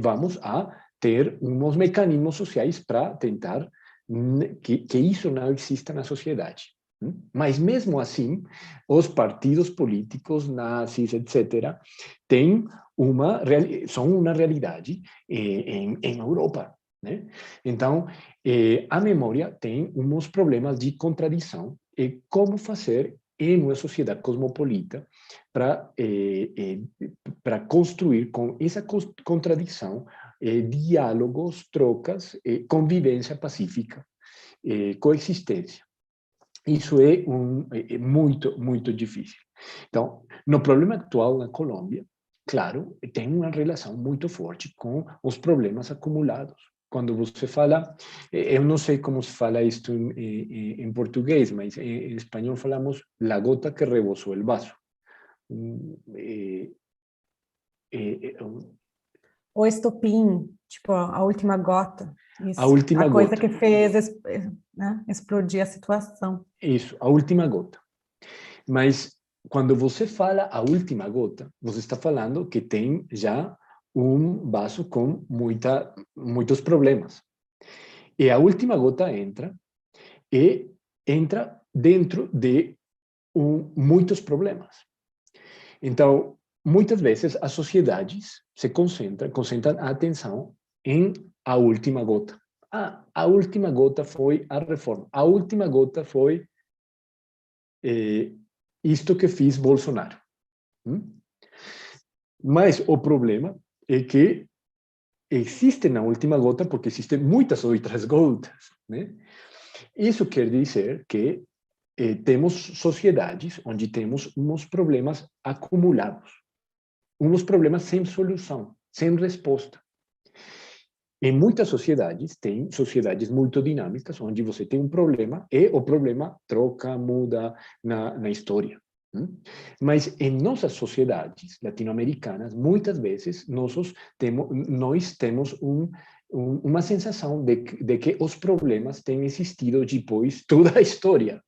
vamos a ter uns mecanismos sociais para tentar que isso não exista na sociedade. Mas mesmo assim, os partidos políticos, nazis, etc., são uma realidade em Europa. Né? Então, a memória tem uns problemas de contradição, e como fazer em uma sociedade cosmopolita para construir com essa contradição diálogos, trocas, convivência pacífica, coexistência. Isso é muito, muito difícil. Então, no problema atual na Colômbia, claro, tem uma relação muito forte com os problemas acumulados. Quando você fala, eu não sei como se fala isto em português, mas em espanhol falamos la gota que rebosó el vaso. O estopim, tipo, a última gota. A Isso. A última coisa gota. que fez, né, explodir a situação. Isso, a última gota. Mas quando você fala a última gota, você está falando que tem já um vaso com muitos problemas. E a última gota entra dentro de muitos problemas. Então, muitas vezes as sociedades se concentram a atenção em a última gota. A última gota foi a reforma. A última gota foi isto que fiz Bolsonaro. Mas o problema é que existe na última gota porque existem muitas outras gotas. Né? Isso quer dizer que temos sociedades onde temos uns problemas acumulados, uns problemas sem solução, sem resposta. Em muitas sociedades, tem sociedades muito dinâmicas, onde você tem um problema e o problema troca, muda na história. Mas em nossas sociedades latino-americanas, muitas vezes, nós temos uma sensação de que os problemas têm existido depois toda a história.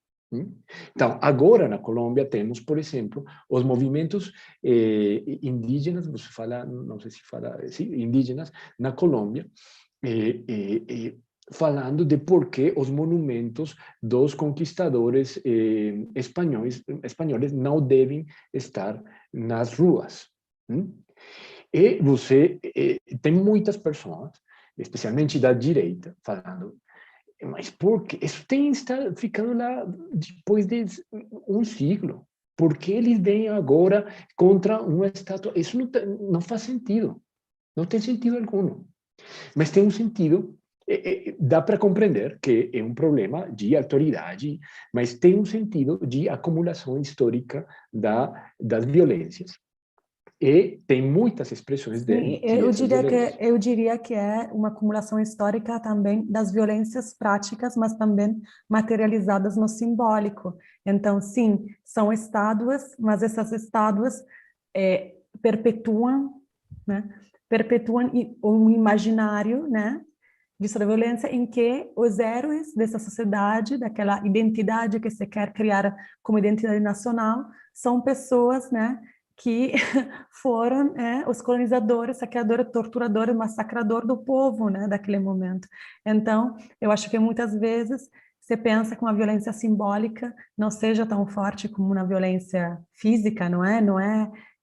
Então, agora na Colômbia temos, por exemplo, os movimentos indígenas, você fala, não sei se fala, sim, indígenas, na Colômbia, falando de por que os monumentos dos conquistadores espanhóis não devem estar nas ruas. E você tem muitas pessoas, especialmente da direita, falando, mas por que isso tem está ficando lá depois de um siglo? Por que eles vêm agora contra uma estátua? Isso não faz sentido. Não tem sentido algum. Mas tem um sentido, dá para compreender que é um problema de autoridade, mas tem um sentido de acumulação histórica das violências. E tem muitas expressões Sim, eu diria que é uma acumulação histórica também das violências práticas, mas também materializadas no simbólico. Então, sim, são estátuas, mas essas estátuas perpetuam, né? Perpetuam um imaginário, né? Disso da violência, em que os heróis dessa sociedade, daquela identidade que se quer criar como identidade nacional, são pessoas, né? Que foram os colonizadores, saqueadores, torturadores, massacradores do povo, né, daquele momento. Então, eu acho que muitas vezes você pensa que uma violência simbólica não seja tão forte como uma violência física, não é?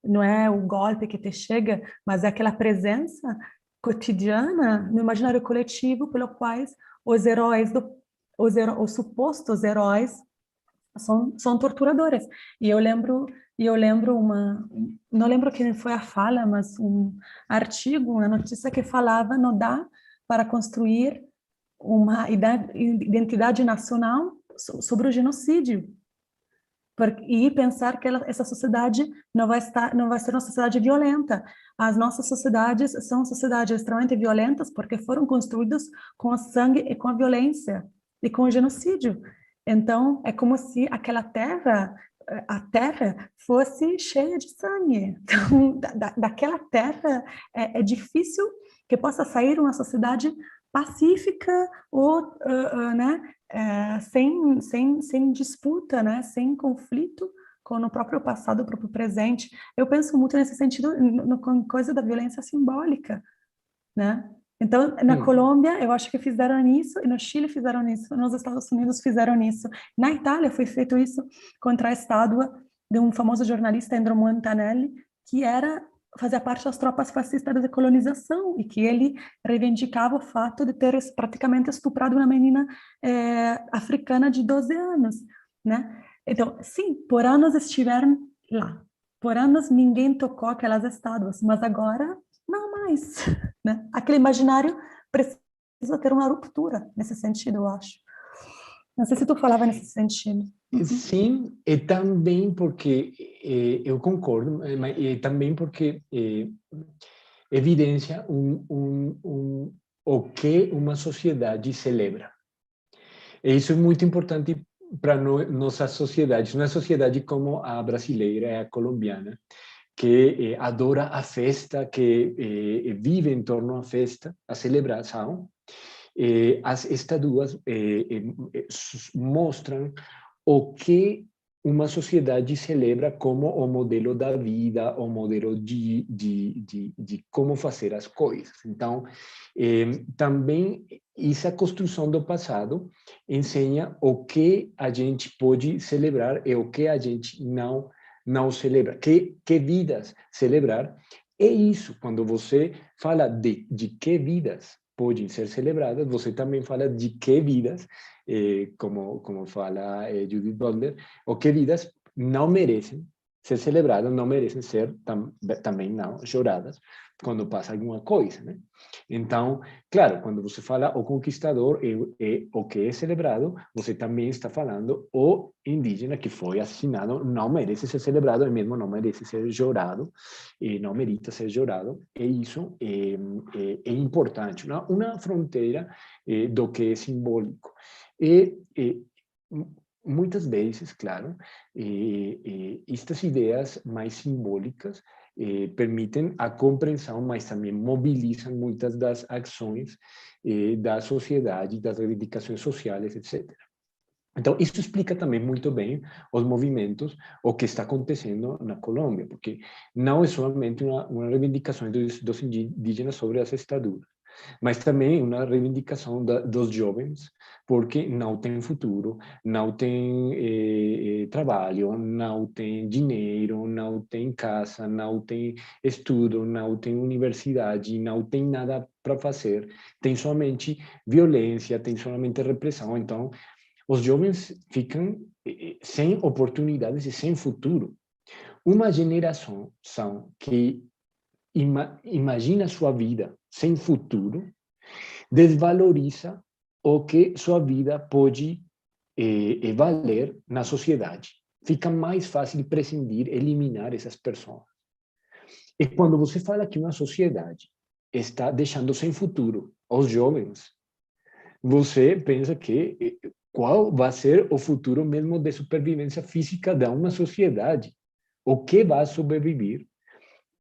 Não é o golpe que te chega, mas é aquela presença cotidiana no imaginário coletivo pelo quais os heróis, os supostos heróis são torturadores. E eu lembro não lembro quem foi a fala, mas um artigo, uma notícia que falava não dá para construir uma identidade nacional sobre o genocídio. E pensar que essa sociedade não vai ser uma sociedade violenta. As nossas sociedades são sociedades extremamente violentas porque foram construídas com o sangue e com a violência e com o genocídio. Então, é como se a terra fosse cheia de sangue. Então, daquela terra é difícil que possa sair uma sociedade pacífica ou, né, sem disputa, né, sem conflito com o próprio passado, o próprio presente. Eu penso muito nesse sentido, com coisa da violência simbólica, né? Então, na Colômbia, eu acho que fizeram isso, e no Chile fizeram isso, nos Estados Unidos fizeram isso. Na Itália foi feito isso contra a estátua de um famoso jornalista, Andrea Montanelli, que fazia parte das tropas fascistas de colonização e que ele reivindicava o fato de ter praticamente estuprado uma menina africana de 12 anos, né? Então, sim, por anos estiveram lá. Por anos ninguém tocou aquelas estátuas, mas agora não mais, né? Aquele imaginário precisa ter uma ruptura nesse sentido, eu acho. Não sei se tu falava nesse sentido. Sim, e também porque eu concordo, mas também porque evidencia o que uma sociedade celebra. E isso é muito importante para nossas sociedades, uma sociedade como a brasileira e a colombiana, que adora a festa, que vive em torno à festa, à celebração. As estátuas mostram o que uma sociedade celebra como o modelo da vida, o modelo de como fazer as coisas. Então, também essa construção do passado ensina o que a gente pode celebrar e o que a gente não celebra, que vidas celebrar. É isso, quando você fala de que vidas podem ser celebradas, você também fala de que vidas, como fala Judith Butler, ou que vidas não merecem ser celebradas não merecem ser também não choradas quando passa alguma coisa, né? Então, claro, quando você fala o conquistador é o que é celebrado, você também está falando o indígena que foi assassinado, não merece ser celebrado, e mesmo não merece ser chorado, e não merita ser chorado, e isso é importante, uma fronteira do que é simbólico. Muitas vezes, claro, estas ideias mais simbólicas permitem a compreensão, mas também mobilizam muitas das ações da sociedade, das reivindicações sociais, etc. Então, isso explica também muito bem os movimentos, o que está acontecendo na Colômbia, porque não é somente uma reivindicação dos indígenas sobre as ditaduras, mas também uma reivindicação dos jovens, porque não tem futuro, não tem trabalho, não tem dinheiro, não tem casa, não tem estudo, não tem universidade, não tem nada para fazer, tem somente violência, tem somente repressão. Então, os jovens ficam sem oportunidades e sem futuro. Uma geração que imagina sua vida sem futuro, desvaloriza o que sua vida pode valer na sociedade. Fica mais fácil prescindir, eliminar essas pessoas. E quando você fala que uma sociedade está deixando sem futuro os jovens, você pensa que qual vai ser o futuro mesmo de supervivência física de uma sociedade? O que vai sobreviver?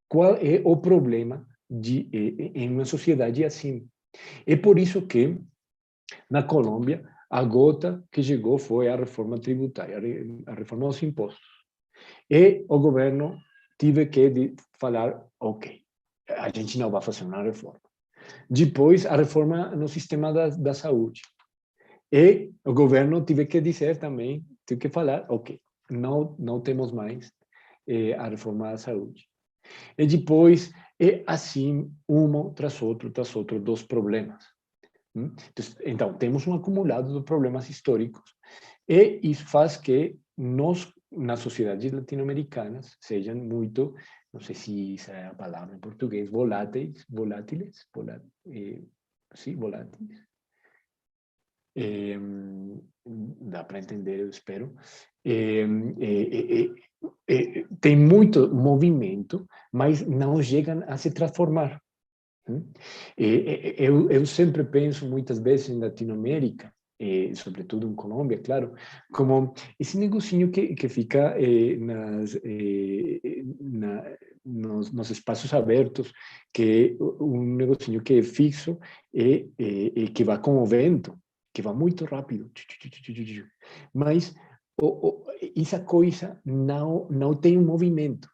Qual é o problema em uma sociedade assim? É por isso que, na Colômbia, a gota que chegou foi a reforma tributária, a reforma dos impostos. E o governo teve que falar, ok, a gente não vai fazer uma reforma. Depois, a reforma no sistema da saúde. E o governo teve que dizer também, teve que falar, ok, não temos mais a reforma da saúde. E depois, é assim, tras outro, dos problemas. Então, temos um acumulado de problemas históricos. E isso faz que nós, nas sociedades latino-americanas, sejam muito, não sei se essa é a palavra em português, voláteis, sim, voláteis. Dá para entender, eu espero. Tem muito movimento, mas não chegam a se transformar. Eu sempre penso, muitas vezes, em Latinoamérica, sobretudo em Colômbia, claro, como esse negocinho que fica nos espaços abertos, que é um negocinho que é fixo e que vai com o vento, que vai muito rápido. Mas essa coisa não tem um movimento.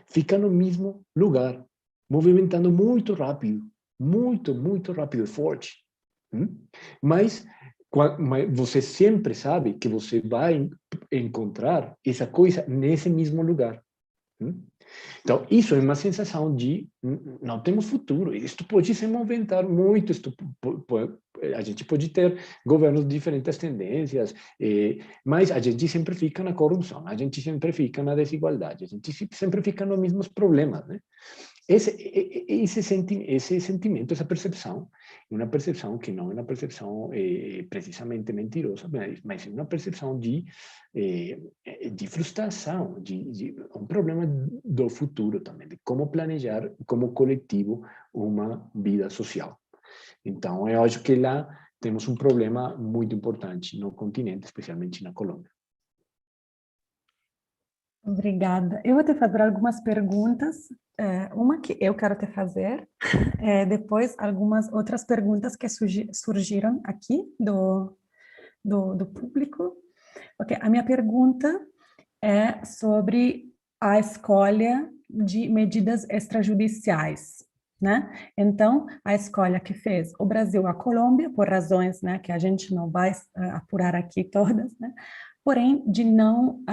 Fica no mesmo lugar, movimentando muito rápido, muito rápido, forte. Mas você sempre sabe que você vai encontrar essa coisa nesse mesmo lugar. Então, isso é uma sensação de não temos futuro. Isto pode se movimentar muito. A gente pode ter governos de diferentes tendências, mas a gente sempre fica na corrupção, a gente sempre fica na desigualdade, a gente sempre fica nos mesmos problemas, né? Esse sentimento, essa percepção, é uma percepção que não é uma percepção precisamente mentirosa, mas é uma percepção de frustração, de um problema do futuro também, de como planejar como coletivo uma vida social. Então, eu acho que lá temos um problema muito importante no continente, especialmente na Colômbia. Obrigada. Eu vou te fazer algumas perguntas, uma que eu quero te fazer, depois algumas outras perguntas que surgiram aqui do público. Okay. A minha pergunta é sobre a escolha de medidas extrajudiciais, né? Então, a escolha que fez o Brasil, a Colômbia, por razões, né, que a gente não vai apurar aqui todas, né? Porém, de não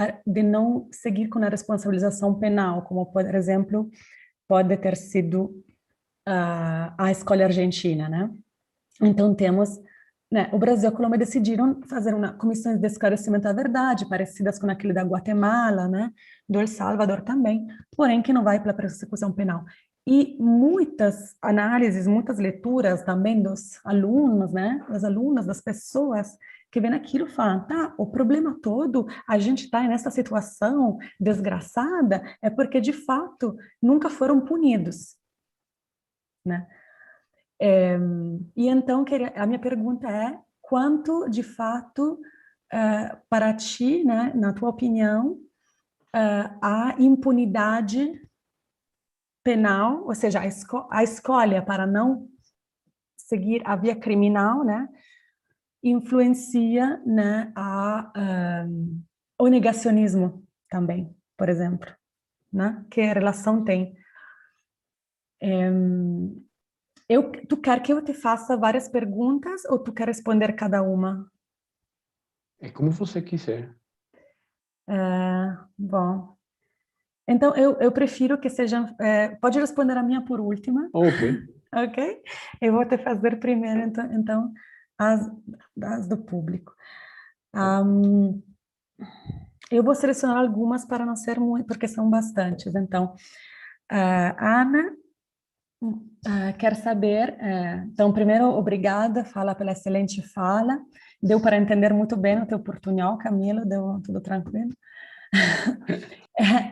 seguir com a responsabilização penal, como, por exemplo, pode ter sido a escolha argentina, né? Então, temos né, o Brasil e a Colômbia decidiram fazer comissões de esclarecimento da verdade, parecidas com aquele da Guatemala, né, do El Salvador também, porém que não vai para a persecução penal. E muitas análises, muitas leituras também dos alunos, né, das alunas, das pessoas que vêm aquilo falam, tá, o problema todo, a gente está nessa situação desgraçada, é porque de fato nunca foram punidos, né? E então, a minha pergunta é, quanto, de fato, para ti, né, na tua opinião, a impunidade penal, ou seja, a escolha para não seguir a via criminal, né, influencia, né, o negacionismo também, por exemplo, né, que relação tem. Tu quer que eu te faça várias perguntas ou tu quer responder cada uma? É como você quiser. Bom, então eu prefiro que sejam... pode responder a minha por última, Ok. ok? Eu vou te fazer primeiro, então as do público. Eu vou selecionar algumas para não ser muito, porque são bastantes. Então, a Ana quer saber... então, primeiro, obrigada, fala pela excelente fala. Deu para entender muito bem o teu portunhol, Camila, deu tudo tranquilo?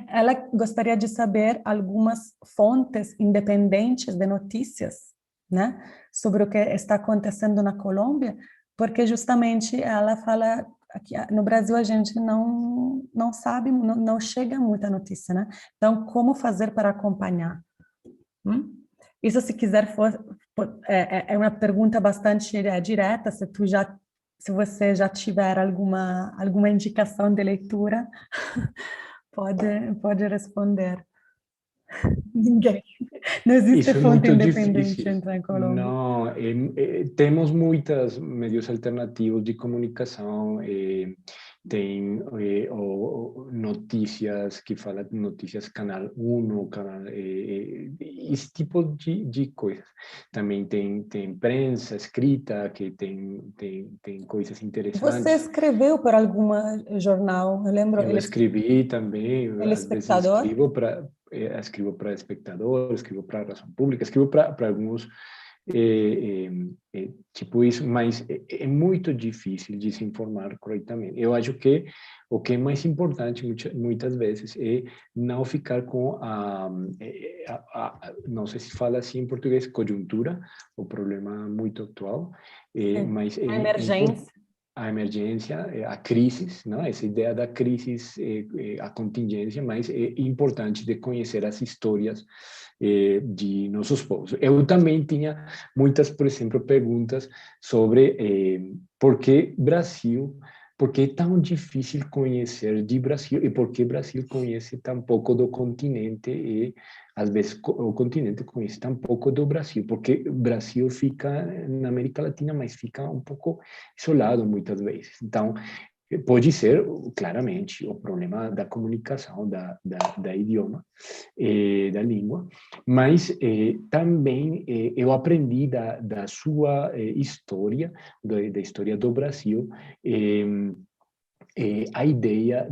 Ela gostaria de saber algumas fontes independentes de notícias, né, sobre o que está acontecendo na Colômbia, porque justamente ela fala aqui no Brasil a gente não sabe, não chega muita notícia, né? Então, como fazer para acompanhar? Isso, se quiser, é uma pergunta bastante direta, se você já tiver alguma indicação de leitura, pode responder. Ninguém. Não existe Isso é fonte muito independente difícil. entre a Colômbia. Não, temos muitos meios alternativos de comunicação, tem notícias que falam, notícias Canal 1, canal, esse tipo de coisas. Também tem prensa escrita, que tem coisas Você interessantes. escreveu para algum jornal? Eu lembro, Eu escrevi também, El às vezes Espectador. escrevo para Espectador, escrevo para Razão Pública, escrevo para alguns, tipo isso, mas é muito difícil de se informar corretamente. Eu acho que o que é mais importante muitas vezes é não ficar com não sei se fala assim em português, conjuntura, o problema muito atual, Sim. mas A é importante emergência. a emergência, a crise, não? Essa ideia da crise, a contingência, mas é importante de conhecer as histórias de nossos povos. Eu também tinha muitas, por exemplo, perguntas sobre por que Brasil, por que é tão difícil conhecer de Brasil e por que Brasil conhece tão pouco do continente e às vezes o continente conhece tão pouco do Brasil, porque o Brasil fica na América Latina, mas fica um pouco isolado muitas vezes. Então, pode ser, claramente, o problema da comunicação, da idioma, da língua, mas também eu aprendi da sua história, da história do Brasil, a ideia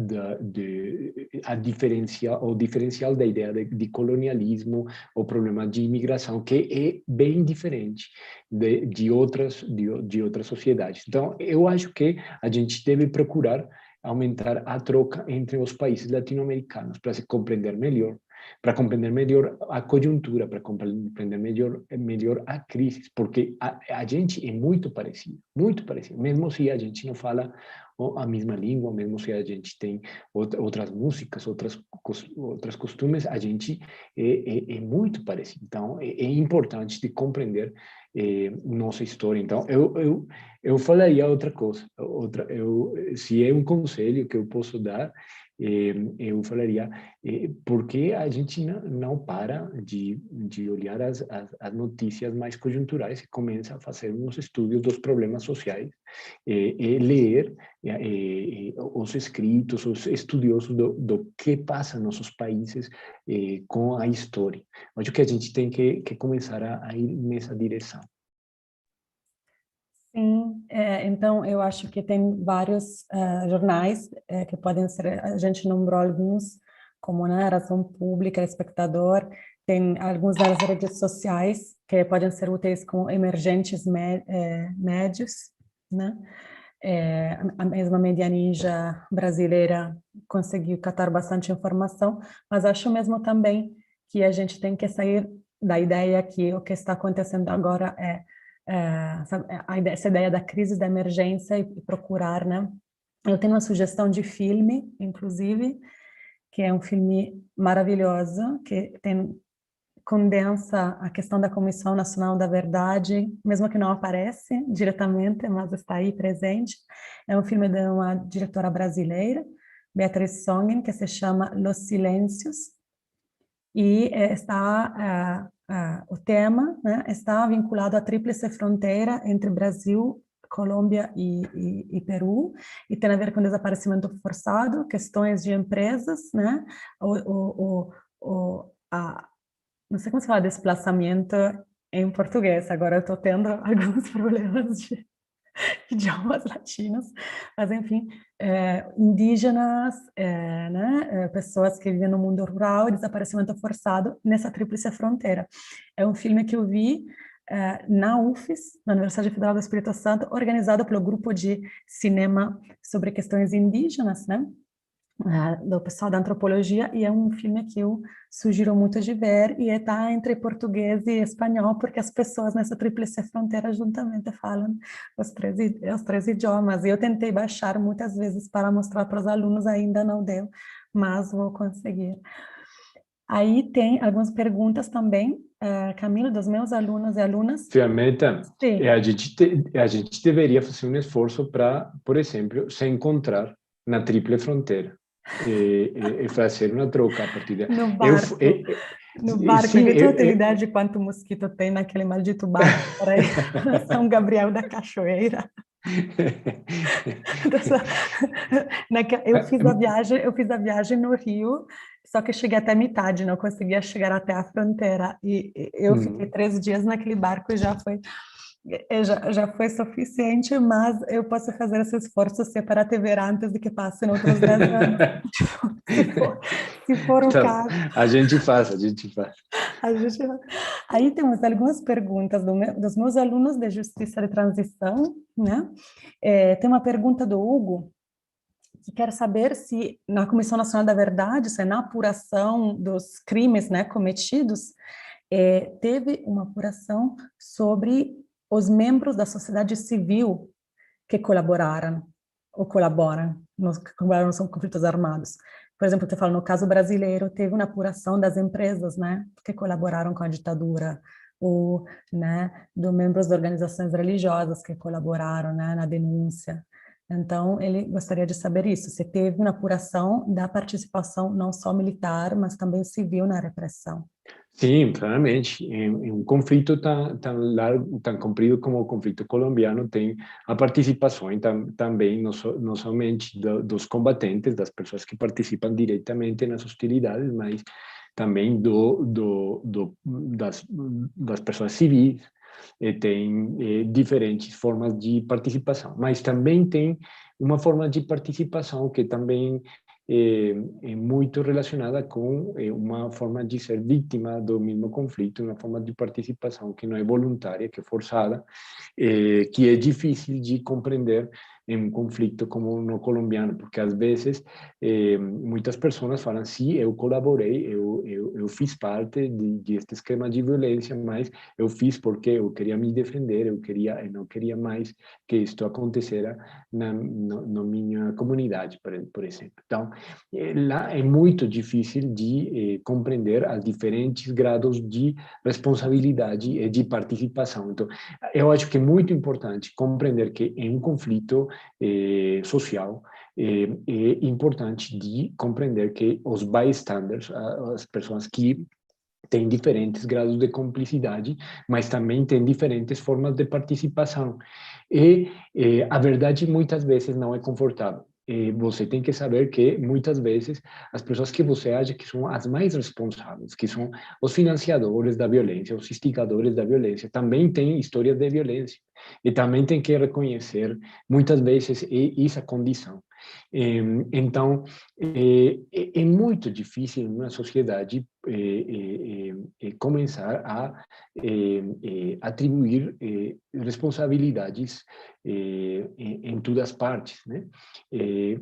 o diferencial da ideia de colonialismo, o problema de imigração, que é bem diferente de outras sociedades. Então, eu acho que a gente deve procurar aumentar a troca entre os países latino-americanos para se compreender melhor, para compreender melhor a conjuntura, para compreender melhor a crise, porque a gente é muito parecido, mesmo se a gente não fala a mesma língua, mesmo se a gente tem outras músicas, outras costumes, a gente é muito parecido. Então, é importante de compreender nossa história. Então, eu falaria outra coisa. Se é um conselho que eu posso dar, eu falaria, por que a gente não para de olhar as notícias mais conjunturais e começa a fazer uns estudos dos problemas sociais e ler os escritos, os estudiosos do que passa nos nossos países com a história. Acho que a gente tem que começar a ir nessa direção. Sim, então eu acho que tem vários jornais que podem ser, a gente nombrou alguns, como, né, Razão Pública, Espectador, tem alguns das redes sociais que podem ser úteis com emergentes médios, né? A mesma Media Ninja brasileira conseguiu catar bastante informação, mas acho mesmo também que a gente tem que sair da ideia que o que está acontecendo agora essa ideia da crise da emergência e procurar, né? Eu tenho uma sugestão de filme, inclusive, que é um filme maravilhoso, que condensa a questão da Comissão Nacional da Verdade, mesmo que não aparece diretamente, mas está aí presente. É um filme de uma diretora brasileira, Beatriz Songen, que se chama Los Silêncios, e o tema, né, está vinculado à tríplice fronteira entre Brasil, Colômbia e Peru, e tem a ver com desaparecimento forçado, questões de empresas, né, não sei como se fala desplaçamento em português, agora eu estou tendo alguns problemas de idiomas latinos, mas enfim, indígenas, né, pessoas que vivem no mundo rural e desaparecimento forçado nessa tríplice fronteira. É um filme que eu vi na UFES, na Universidade Federal do Espírito Santo, organizado pelo grupo de cinema sobre questões indígenas, né, do pessoal da antropologia, e é um filme que eu sugiro muito de ver, e está entre português e espanhol, porque as pessoas nessa tríplice fronteira juntamente falam os três idiomas, e eu tentei baixar muitas vezes para mostrar para os alunos, ainda não deu, mas vou conseguir. Aí tem algumas perguntas também, Camilo, dos meus alunos e alunas. Ferramenta, Sim. a gente deveria fazer um esforço para, por exemplo, se encontrar na tríplice fronteira e fazer uma troca a partir de... No barco. No barco, sim, vê a utilidade de quanto mosquito tem naquele maldito barco para ir a São Gabriel da Cachoeira. Eu fiz a viagem no Rio, só que eu cheguei até a metade, não conseguia chegar até a fronteira. E eu fiquei 3 dias naquele barco e já foi suficiente, mas eu posso fazer esse esforço se para te ver antes de que passem outros 10 anos. Se for o então, caso. a gente faz. Aí temos algumas perguntas dos meus alunos de Justiça de Transição, né? Tem uma pergunta do Hugo, que quer saber se na Comissão Nacional da Verdade, se na apuração dos crimes, né, cometidos, teve uma apuração sobre os membros da sociedade civil que colaboraram ou colaboram nos conflitos armados. Por exemplo, eu falo, no caso brasileiro, teve uma apuração das empresas, né, que colaboraram com a ditadura, ou, né, dos membros de organizações religiosas que colaboraram, né, na denúncia. Então, ele gostaria de saber isso, se teve uma apuração da participação não só militar, mas também civil na repressão. Sim, claramente. Em um conflito tão largo, tão comprido como o conflito colombiano, tem a participação também, não somente dos combatentes, das pessoas que participam diretamente nas hostilidades, mas também das pessoas civis. Tem diferentes formas de participação, mas também tem uma forma de participação que também é muito relacionada com uma forma de ser vítima do mesmo conflito, uma forma de participação que não é voluntária, que é forçada, que é difícil de compreender em um conflito como no colombiano, porque às vezes muitas pessoas falam, sim, eu colaborei, eu fiz parte de este esquema de violência, mas eu fiz porque eu queria me defender, eu não queria mais que isto acontecesse na minha comunidade, por exemplo. Então, lá é muito difícil de compreender os diferentes graus de responsabilidade e de participação. Então, eu acho que é muito importante compreender que em um conflito social é importante de compreender que os bystanders, as pessoas que têm diferentes graus de cumplicidade, mas também têm diferentes formas de participação. E a verdade muitas vezes não é confortável. você tem que saber que, muitas vezes, as pessoas que você acha que são as mais responsáveis, que são os financiadores da violência, os instigadores da violência, também têm histórias de violência. E também tem que reconhecer, muitas vezes, essa condição. Então, é muito difícil numa sociedade começar a atribuir responsabilidades em todas as partes, né?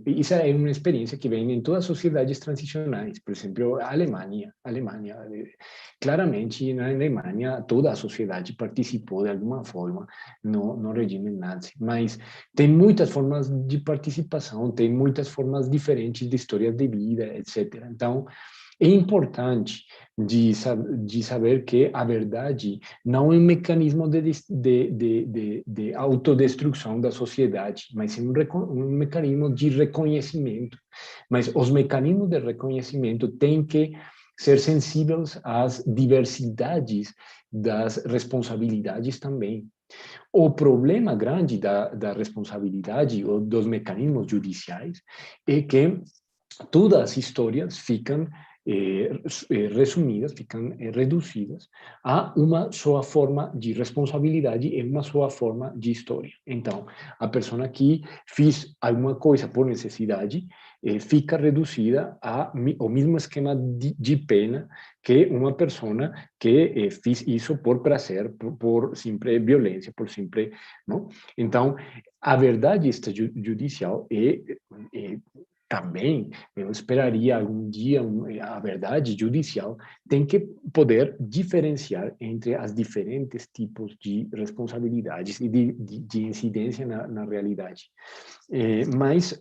Essa é uma experiência que vem em todas as sociedades transicionais. Por exemplo, a Alemanha, claramente na Alemanha toda a sociedade participou de alguma forma no regime nazi, mas tem muitas formas de participação, tem muitas formas diferentes de histórias de vida, etc. Então, é importante de saber que a verdade não é um mecanismo de autodestruição da sociedade, mas é um mecanismo de reconhecimento. Mas os mecanismos de reconhecimento têm que ser sensíveis às diversidades das responsabilidades também. O problema grande da responsabilidade ou dos mecanismos judiciais é que todas as histórias ficam resumidas, ficam reduzidas a uma só forma de responsabilidade e uma só forma de história. Então, a pessoa que fez alguma coisa por necessidade fica reduzida ao mesmo esquema de pena que uma pessoa que fez isso por prazer, por simple violência, por simple, não? Então, a verdade judicial também, eu esperaria algum dia, a verdade judicial tem que poder diferenciar entre as diferentes tipos de responsabilidades e de incidência na realidade. Mas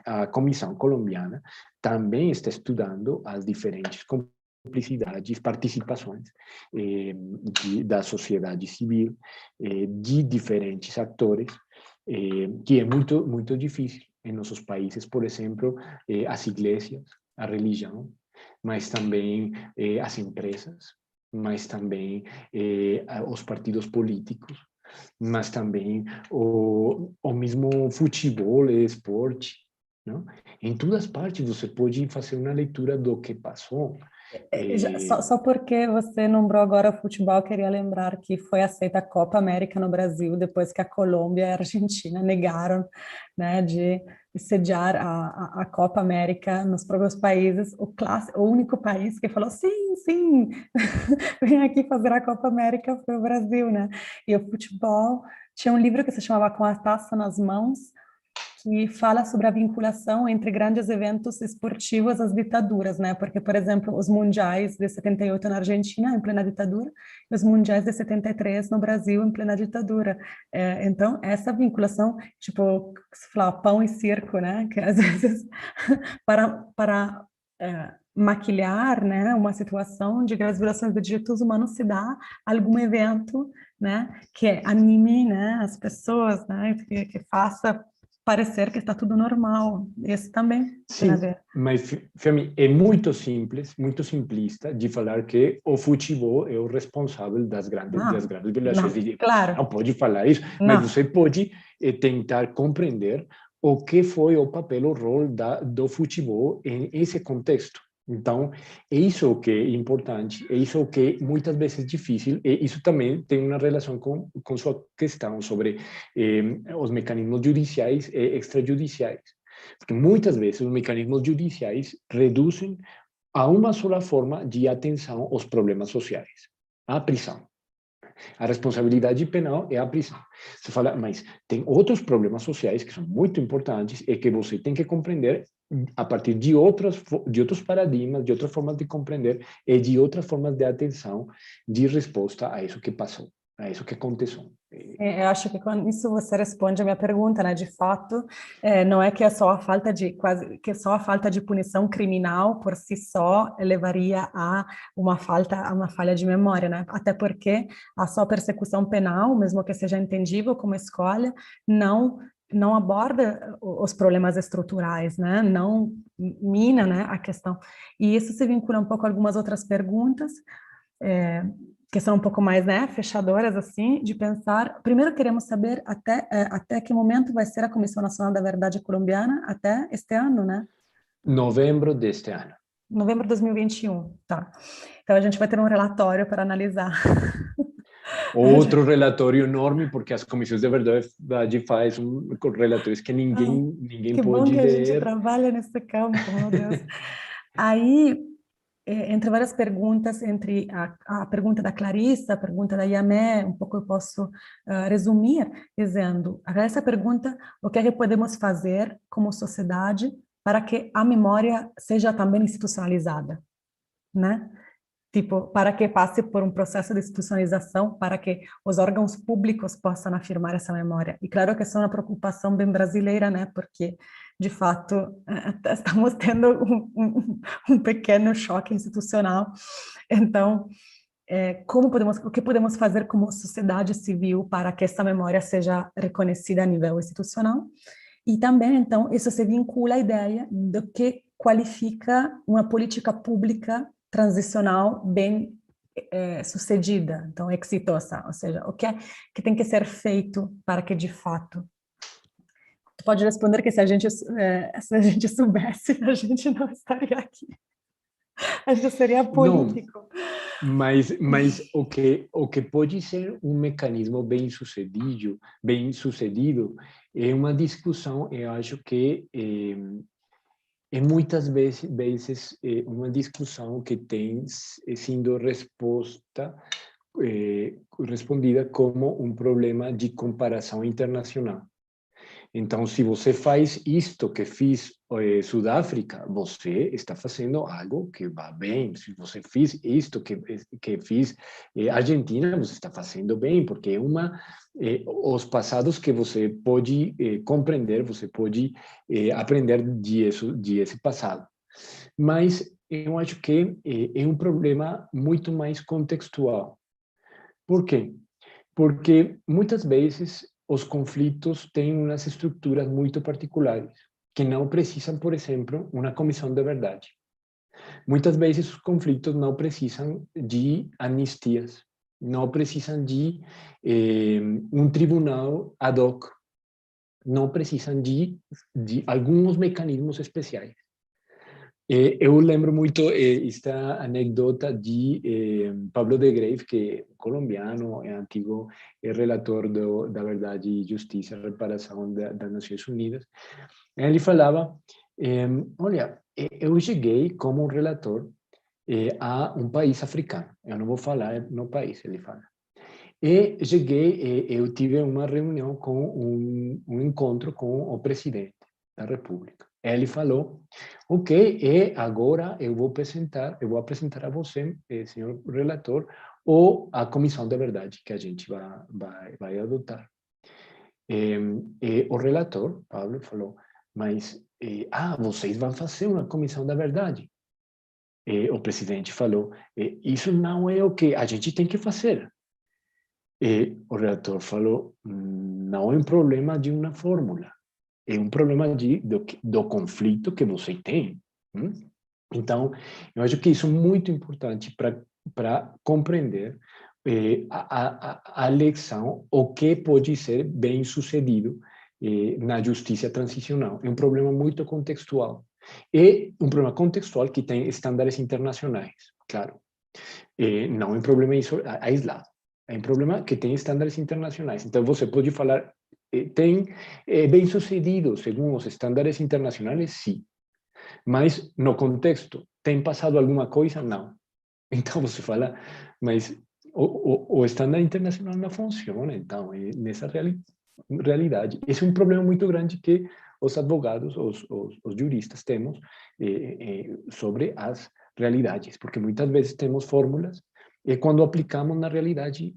a Comissão Colombiana também está estudando as diferentes complicidades, participações da sociedade civil, de diferentes atores, que é muito difícil. Em nossos países, por exemplo, as igrejas, a religião, mas também as empresas, mas também os partidos políticos, mas também o mesmo futebol e esporte. Não? Em todas as partes você pode fazer uma leitura do que passou. Só porque você nombrou agora o futebol, eu queria lembrar que foi aceita a Copa América no Brasil depois que a Colômbia e a Argentina negaram, né, de sediar a Copa América nos próprios países. O único país que falou sim, sim, vem aqui fazer a Copa América foi o Brasil, né? E o futebol tinha um livro que se chamava Com a Taça nas Mãos, que fala sobre a vinculação entre grandes eventos esportivos às ditaduras, né? Porque, por exemplo, os mundiais de 78 na Argentina, em plena ditadura, e os mundiais de 73 no Brasil, em plena ditadura. Então, essa vinculação, tipo, se falar pão e circo, né? Que às vezes, para maquilhar, né, uma situação de graves violações de direitos humanos, se dá algum evento, né, que anime, né, as pessoas, né, que faça parecer que está tudo normal. Isso também tem a Sim, ver. mas Femi, é muito simples, muito simplista de falar que o futebol é o responsável das grandes violações Não, de direitos. Você claro, não pode falar isso, mas não. você pode tentar compreender o que foi o papel, o rol do futebol em esse contexto. Então, é isso que é importante, é isso que muitas vezes é difícil, e isso também tem uma relação com sua questão sobre os mecanismos judiciais e extrajudiciais. Porque muitas vezes os mecanismos judiciais reduzem a uma só forma de atenção aos problemas sociais, a prisão. A responsabilidade penal é a prisão. Você fala, mas tem outros problemas sociais que são muito importantes e que você tem que compreender a partir de outros paradigmas, de outras formas de compreender e de outras formas de atenção, de resposta a isso que passou, a isso que aconteceu. Eu acho que com isso você responde a minha pergunta, né? De fato, não é que é só a falta de punição criminal por si só levaria a uma falha de memória, né? Até porque a só persecução penal, mesmo que seja entendível como escolha, não aborda os problemas estruturais, né? Não mina, né, a questão. E isso se vincula um pouco a algumas outras perguntas. que são um pouco mais, né, fechadoras, assim, de pensar... Primeiro queremos saber até que momento vai ser a Comissão Nacional da Verdade colombiana, até este ano, né? Novembro deste ano. Novembro de 2021, tá. Então a gente vai ter um relatório para analisar. Outro relatório enorme, porque as comissões de verdade fazem relatórios que ninguém Que bom pode que a gente ler. trabalha nesse campo, meu Deus. Aí, entre várias perguntas, entre a pergunta da Clarissa, a pergunta da Yamé, um pouco eu posso resumir dizendo, essa pergunta, o que é que podemos fazer como sociedade para que a memória seja também institucionalizada, né? Tipo, para que passe por um processo de institucionalização, para que os órgãos públicos possam afirmar essa memória. E claro que essa é uma preocupação bem brasileira, né? Porque, de fato, estamos tendo um pequeno choque institucional. Então, o que podemos fazer como sociedade civil para que essa memória seja reconhecida a nível institucional? E também, então, isso se vincula à ideia do que qualifica uma política pública transicional bem sucedida, então exitosa, ou seja, o que é que tem que ser feito para que de fato... Tu pode responder que se a gente soubesse, a gente não estaria aqui. A gente seria Não, político. mas o que pode ser um mecanismo bem sucedido é uma discussão, eu acho que é muitas vezes uma discussão que tem sido respondida como um problema de comparação internacional. Então, se você faz isto que fiz Sudáfrica, você está fazendo algo que vai bem. Se você fez isto que fiz Argentina, você está fazendo bem, porque é os passados que você pode compreender, você pode aprender desse passado. Mas eu acho que é um problema muito mais contextual. Por quê? Porque muitas vezes os conflitos têm umas estruturas muito particulares, que não precisam, por exemplo, uma comissão de verdade. Muitas vezes os conflitos não precisam de anistias, não precisam de um tribunal ad hoc, não precisam de alguns mecanismos especiais. Eu lembro muito esta anedota de Pablo de Greve, que é colombiano, é antigo relator da Verdade e Justiça, Reparação das Nações Unidas. Ele falava, olha, eu cheguei como um relator a um país africano. Eu não vou falar no país, ele fala. E cheguei, eu tive uma reunião um encontro com o presidente da República. Ele falou, ok, e agora eu vou apresentar a você, senhor relator, ou a comissão de verdade que a gente vai adotar. O relator, Pablo, falou, mas, vocês vão fazer uma comissão da verdade. O presidente falou, isso não é o que a gente tem que fazer. E o relator falou, não é um problema de uma fórmula, é um problema do conflito que você tem. Então, eu acho que isso é muito importante para compreender a lição, o que pode ser bem sucedido na justiça transicional. É um problema muito contextual. É um problema contextual que tem estándares internacionais, claro. Não é um problema aislado. É um problema que tem estándares internacionais. Então, você pode falar, tem bem-sucedido segundo os estándares internacionais? Sim. Mas, no contexto, tem passado alguma coisa? Não. Então, você fala, mas o estándar internacional não funciona, então, nessa realidade. Esse é um problema muito grande que os advogados, os juristas temos sobre as realidades, porque muitas vezes temos fórmulas e quando aplicamos na realidade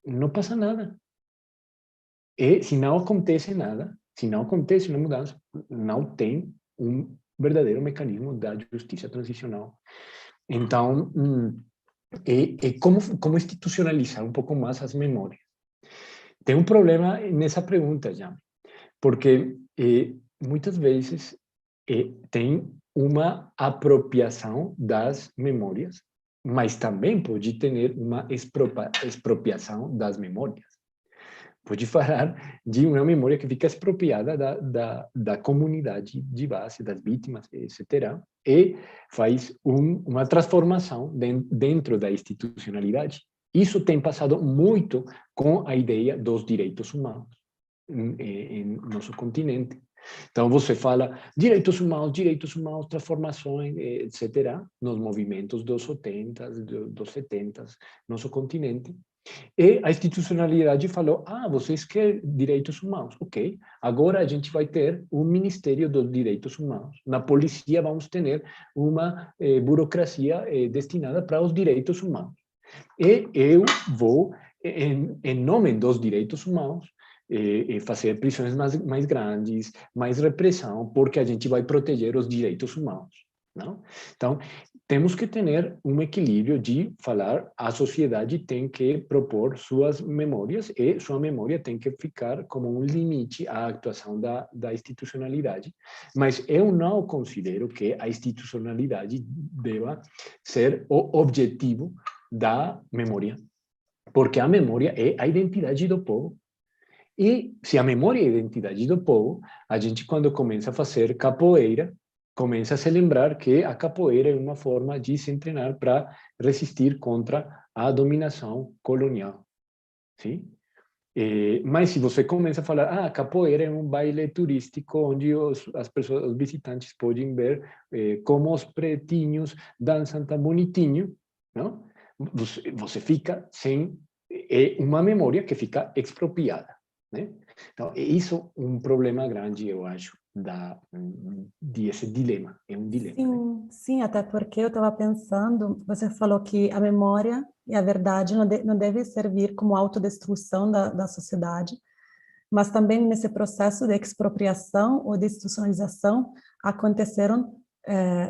não passa nada. E se não acontece nada, se não acontece uma mudança, não tem um verdadeiro mecanismo da justiça transicional. Então, como institucionalizar um pouco mais as memórias? Tem um problema nessa pergunta já, porque muitas vezes tem uma apropriação das memórias mas também pode ter uma expropriação das memórias. Pode falar de uma memória que fica expropriada da comunidade de base, das vítimas, etc., e faz uma transformação dentro da institucionalidade. Isso tem passado muito com a ideia dos direitos humanos em nosso continente. Então, você fala direitos humanos, transformações, etc., nos movimentos dos 80, dos 70, nosso continente. E a institucionalidade falou, vocês querem direitos humanos, ok, agora a gente vai ter um Ministério dos Direitos Humanos. Na polícia vamos ter uma burocracia destinada para os direitos humanos. E eu vou, em nome dos direitos humanos, fazer prisões mais grandes, mais repressão, porque a gente vai proteger os direitos humanos. Não? Então, temos que ter um equilíbrio de falar, a sociedade tem que propor suas memórias e sua memória tem que ficar como um limite à atuação da institucionalidade, mas eu não considero que a institucionalidade deva ser o objetivo da memória, porque a memória é a identidade do povo. E se a memória é a identidade do povo, a gente, quando começa a fazer capoeira, começa a se lembrar que a capoeira é uma forma de se treinar para resistir contra a dominação colonial. Sim? Mas se você começa a falar, a capoeira é um baile turístico onde os visitantes podem ver como os pretinhos dançam tão bonitinho, não? Você fica sem uma memória que fica expropriada, né? Então, é isso um problema grande, eu acho, desse dilema. É um dilema. Sim, né? Sim, até porque eu estava pensando, você falou que a memória e a verdade não deve servir como autodestruição da sociedade, mas também nesse processo de expropriação ou de institucionalização aconteceram,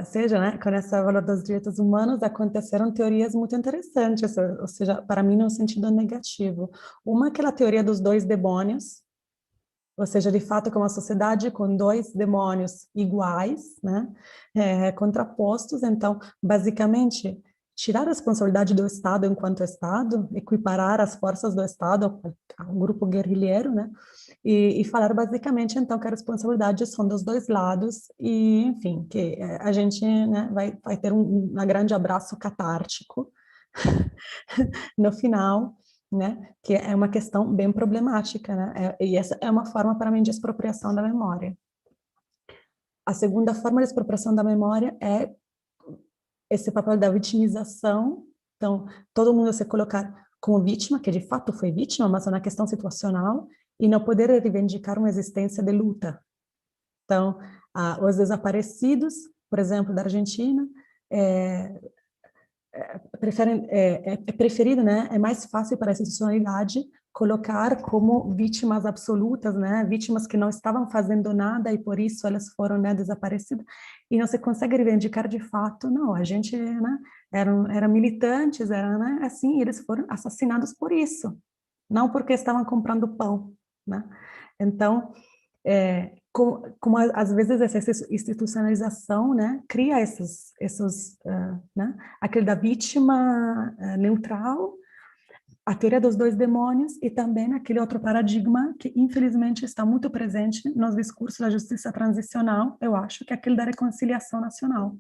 seja, né, com essa valor dos direitos humanos, aconteceram teorias muito interessantes, ou seja, para mim no sentido negativo. Uma é aquela teoria dos dois demônios, ou seja, de fato, com uma sociedade com dois demônios iguais, né, contrapostos. Então, basicamente, tirar a responsabilidade do Estado enquanto Estado, equiparar as forças do Estado a um grupo guerrilheiro, né, e falar basicamente, então, que a responsabilidade são dos dois lados e, enfim, que a gente, né, vai ter um grande abraço catártico no final, né, que é uma questão bem problemática, né, e essa é uma forma, para mim, de expropriação da memória. A segunda forma de expropriação da memória é esse papel da vitimização, então, todo mundo se colocar como vítima, que de fato foi vítima, mas é uma questão situacional, e não poder reivindicar uma existência de luta. Então, os desaparecidos, por exemplo, da Argentina, é preferido, né? É mais fácil para a institucionalidade colocar como vítimas absolutas, né? Vítimas que não estavam fazendo nada e por isso elas foram, né, desaparecidas. E não se consegue reivindicar de fato, não, a gente, né, eram militantes, né, assim, e eles foram assassinados por isso, não porque estavam comprando pão, né? Então, como às vezes essa institucionalização, né, cria esses né, aquele da vítima neutral, a teoria dos dois demônios e também aquele outro paradigma que infelizmente está muito presente nos discursos da justiça transicional, eu acho, que é aquele da reconciliação nacional.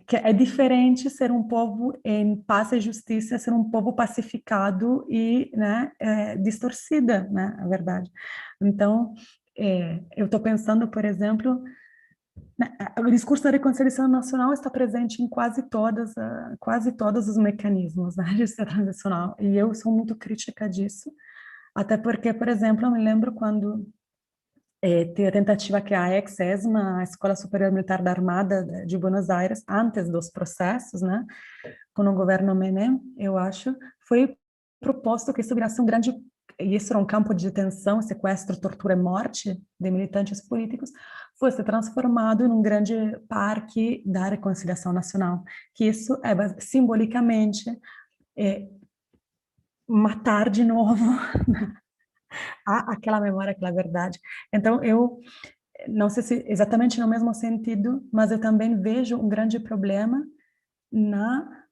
Que é diferente ser um povo em paz e justiça, ser um povo pacificado e, né, distorcida, né, a verdade. Então, eu estou pensando, por exemplo, né, o discurso da reconciliação nacional está presente em quase todos os mecanismos da justiça transicional, e eu sou muito crítica disso, até porque, por exemplo, eu me lembro quando teve a tentativa que a ex-ESMA, a Escola Superior Militar da Armada de Buenos Aires, antes dos processos, né, com o governo Menem, eu acho, foi proposto que isso virasse um grande, e isso era um campo de detenção, sequestro, tortura e morte de militantes políticos, fosse transformado em um grande parque da reconciliação nacional, que isso é simbolicamente matar de novo aquela memória, aquela verdade. Então, não sei se exatamente no mesmo sentido, mas eu também vejo um grande problema na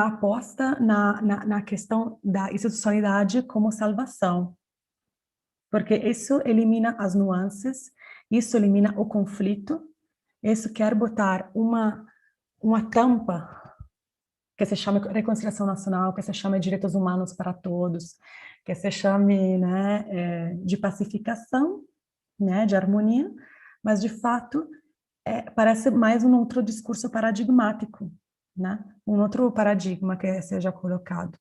aposta na questão da institucionalidade como salvação, porque isso elimina as nuances, isso elimina o conflito, isso quer botar uma tampa que se chama reconciliação nacional, que se chama direitos humanos para todos, que se chame, né, de pacificação, né, de harmonia, mas de fato parece mais um outro discurso paradigmático, né, um outro paradigma que seja colocado.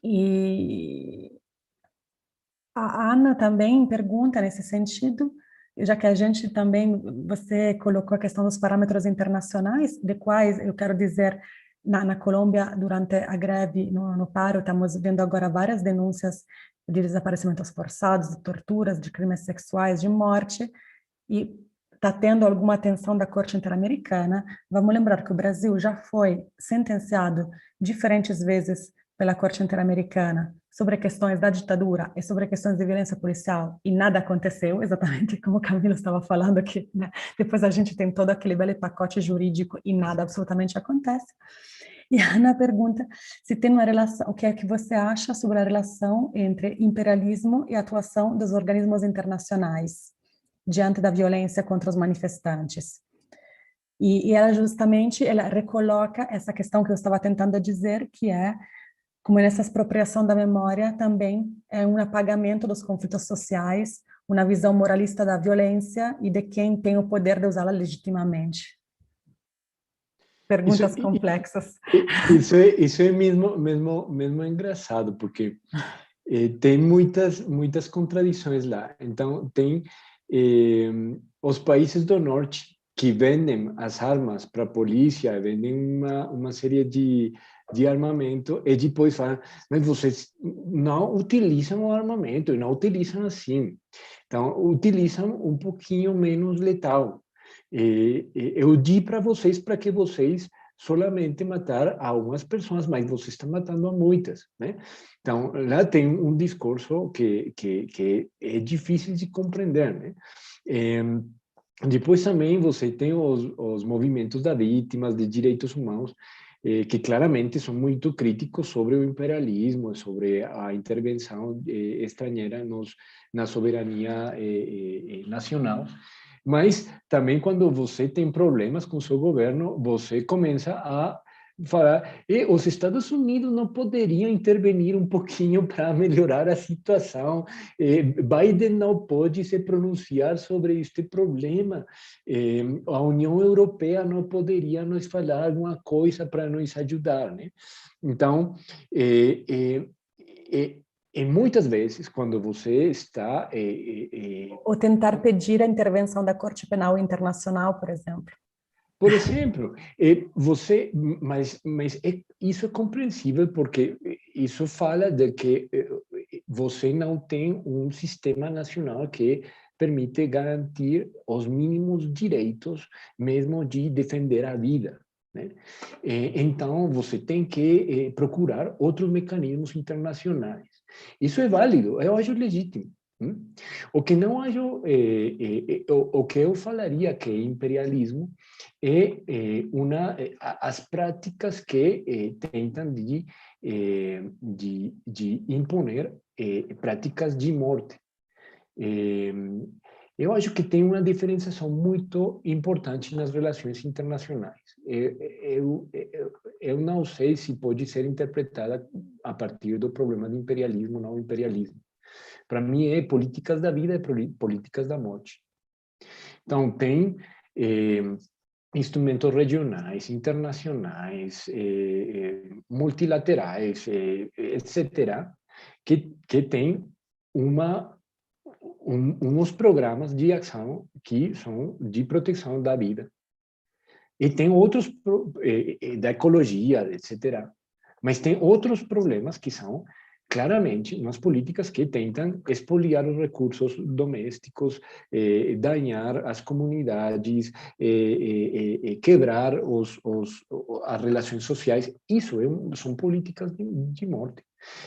E a Ana também pergunta nesse sentido, já que a gente também, você colocou a questão dos parâmetros internacionais, de quais eu quero dizer, na Colômbia, durante a greve, no paro, estamos vendo agora várias denúncias de desaparecimentos forçados, de torturas, de crimes sexuais, de morte, e está tendo alguma atenção da Corte Interamericana. Vamos lembrar que o Brasil já foi sentenciado diferentes vezes pela Corte Interamericana sobre questões da ditadura e sobre questões de violência policial, e nada aconteceu, exatamente como o Camilo estava falando aqui, né? Depois a gente tem todo aquele belo pacote jurídico e nada absolutamente acontece. E a Ana pergunta se tem uma relação, o que é que você acha sobre a relação entre imperialismo e atuação dos organismos internacionais diante da violência contra os manifestantes. E ela justamente, ela recoloca essa questão que eu estava tentando dizer, que é como nessa expropriação da memória também é um apagamento dos conflitos sociais, uma visão moralista da violência e de quem tem o poder de usá-la legitimamente. Perguntas complexas. Isso é mesmo engraçado, porque tem muitas contradições lá. Então, tem os países do norte que vendem as armas para a polícia, vendem uma série de armamento, e depois falam, mas vocês não utilizam o armamento, e não utilizam assim. Então, utilizam um pouquinho menos letal. Eu di para vocês para que vocês solamente matar algumas pessoas, mas você está matando a muitas, né? Então, lá tem um discurso que é difícil de compreender, né? Depois também você tem os movimentos das vítimas de direitos humanos, que claramente são muito críticos sobre o imperialismo, sobre a intervenção estrangeira na soberania nacional. Mas também quando você tem problemas com o seu governo, você começa a falar, e os Estados Unidos não poderiam intervenir um pouquinho para melhorar a situação, Biden não pode se pronunciar sobre este problema, a União Europeia não poderia nos falar alguma coisa para nos ajudar, né? Então, e muitas vezes, quando você está... Ou tentar pedir a intervenção da Corte Penal Internacional, por exemplo. Por exemplo, isso é compreensível porque isso fala de que você não tem um sistema nacional que permite garantir os mínimos direitos, mesmo de defender a vida, né? Então, você tem que procurar outros mecanismos internacionais. Isso é válido, eu acho legítimo. O que não acho, o que eu falaria que é imperialismo as práticas que tentam de imponer práticas de morte. Eu acho que tem uma diferenciação muito importante nas relações internacionais. Eu não sei se pode ser interpretada a partir do problema de imperialismo ou não imperialismo. Para mim, é políticas da vida e políticas da morte. Então, tem instrumentos regionais, internacionais, multilaterais, etc., que tem uns programas de ação que são de proteção da vida. E tem outros, da ecologia, etc. Mas tem outros problemas que são claramente umas políticas que tentam expoliar os recursos domésticos, dañar as comunidades, quebrar as relações sociais. Isso são políticas de morte.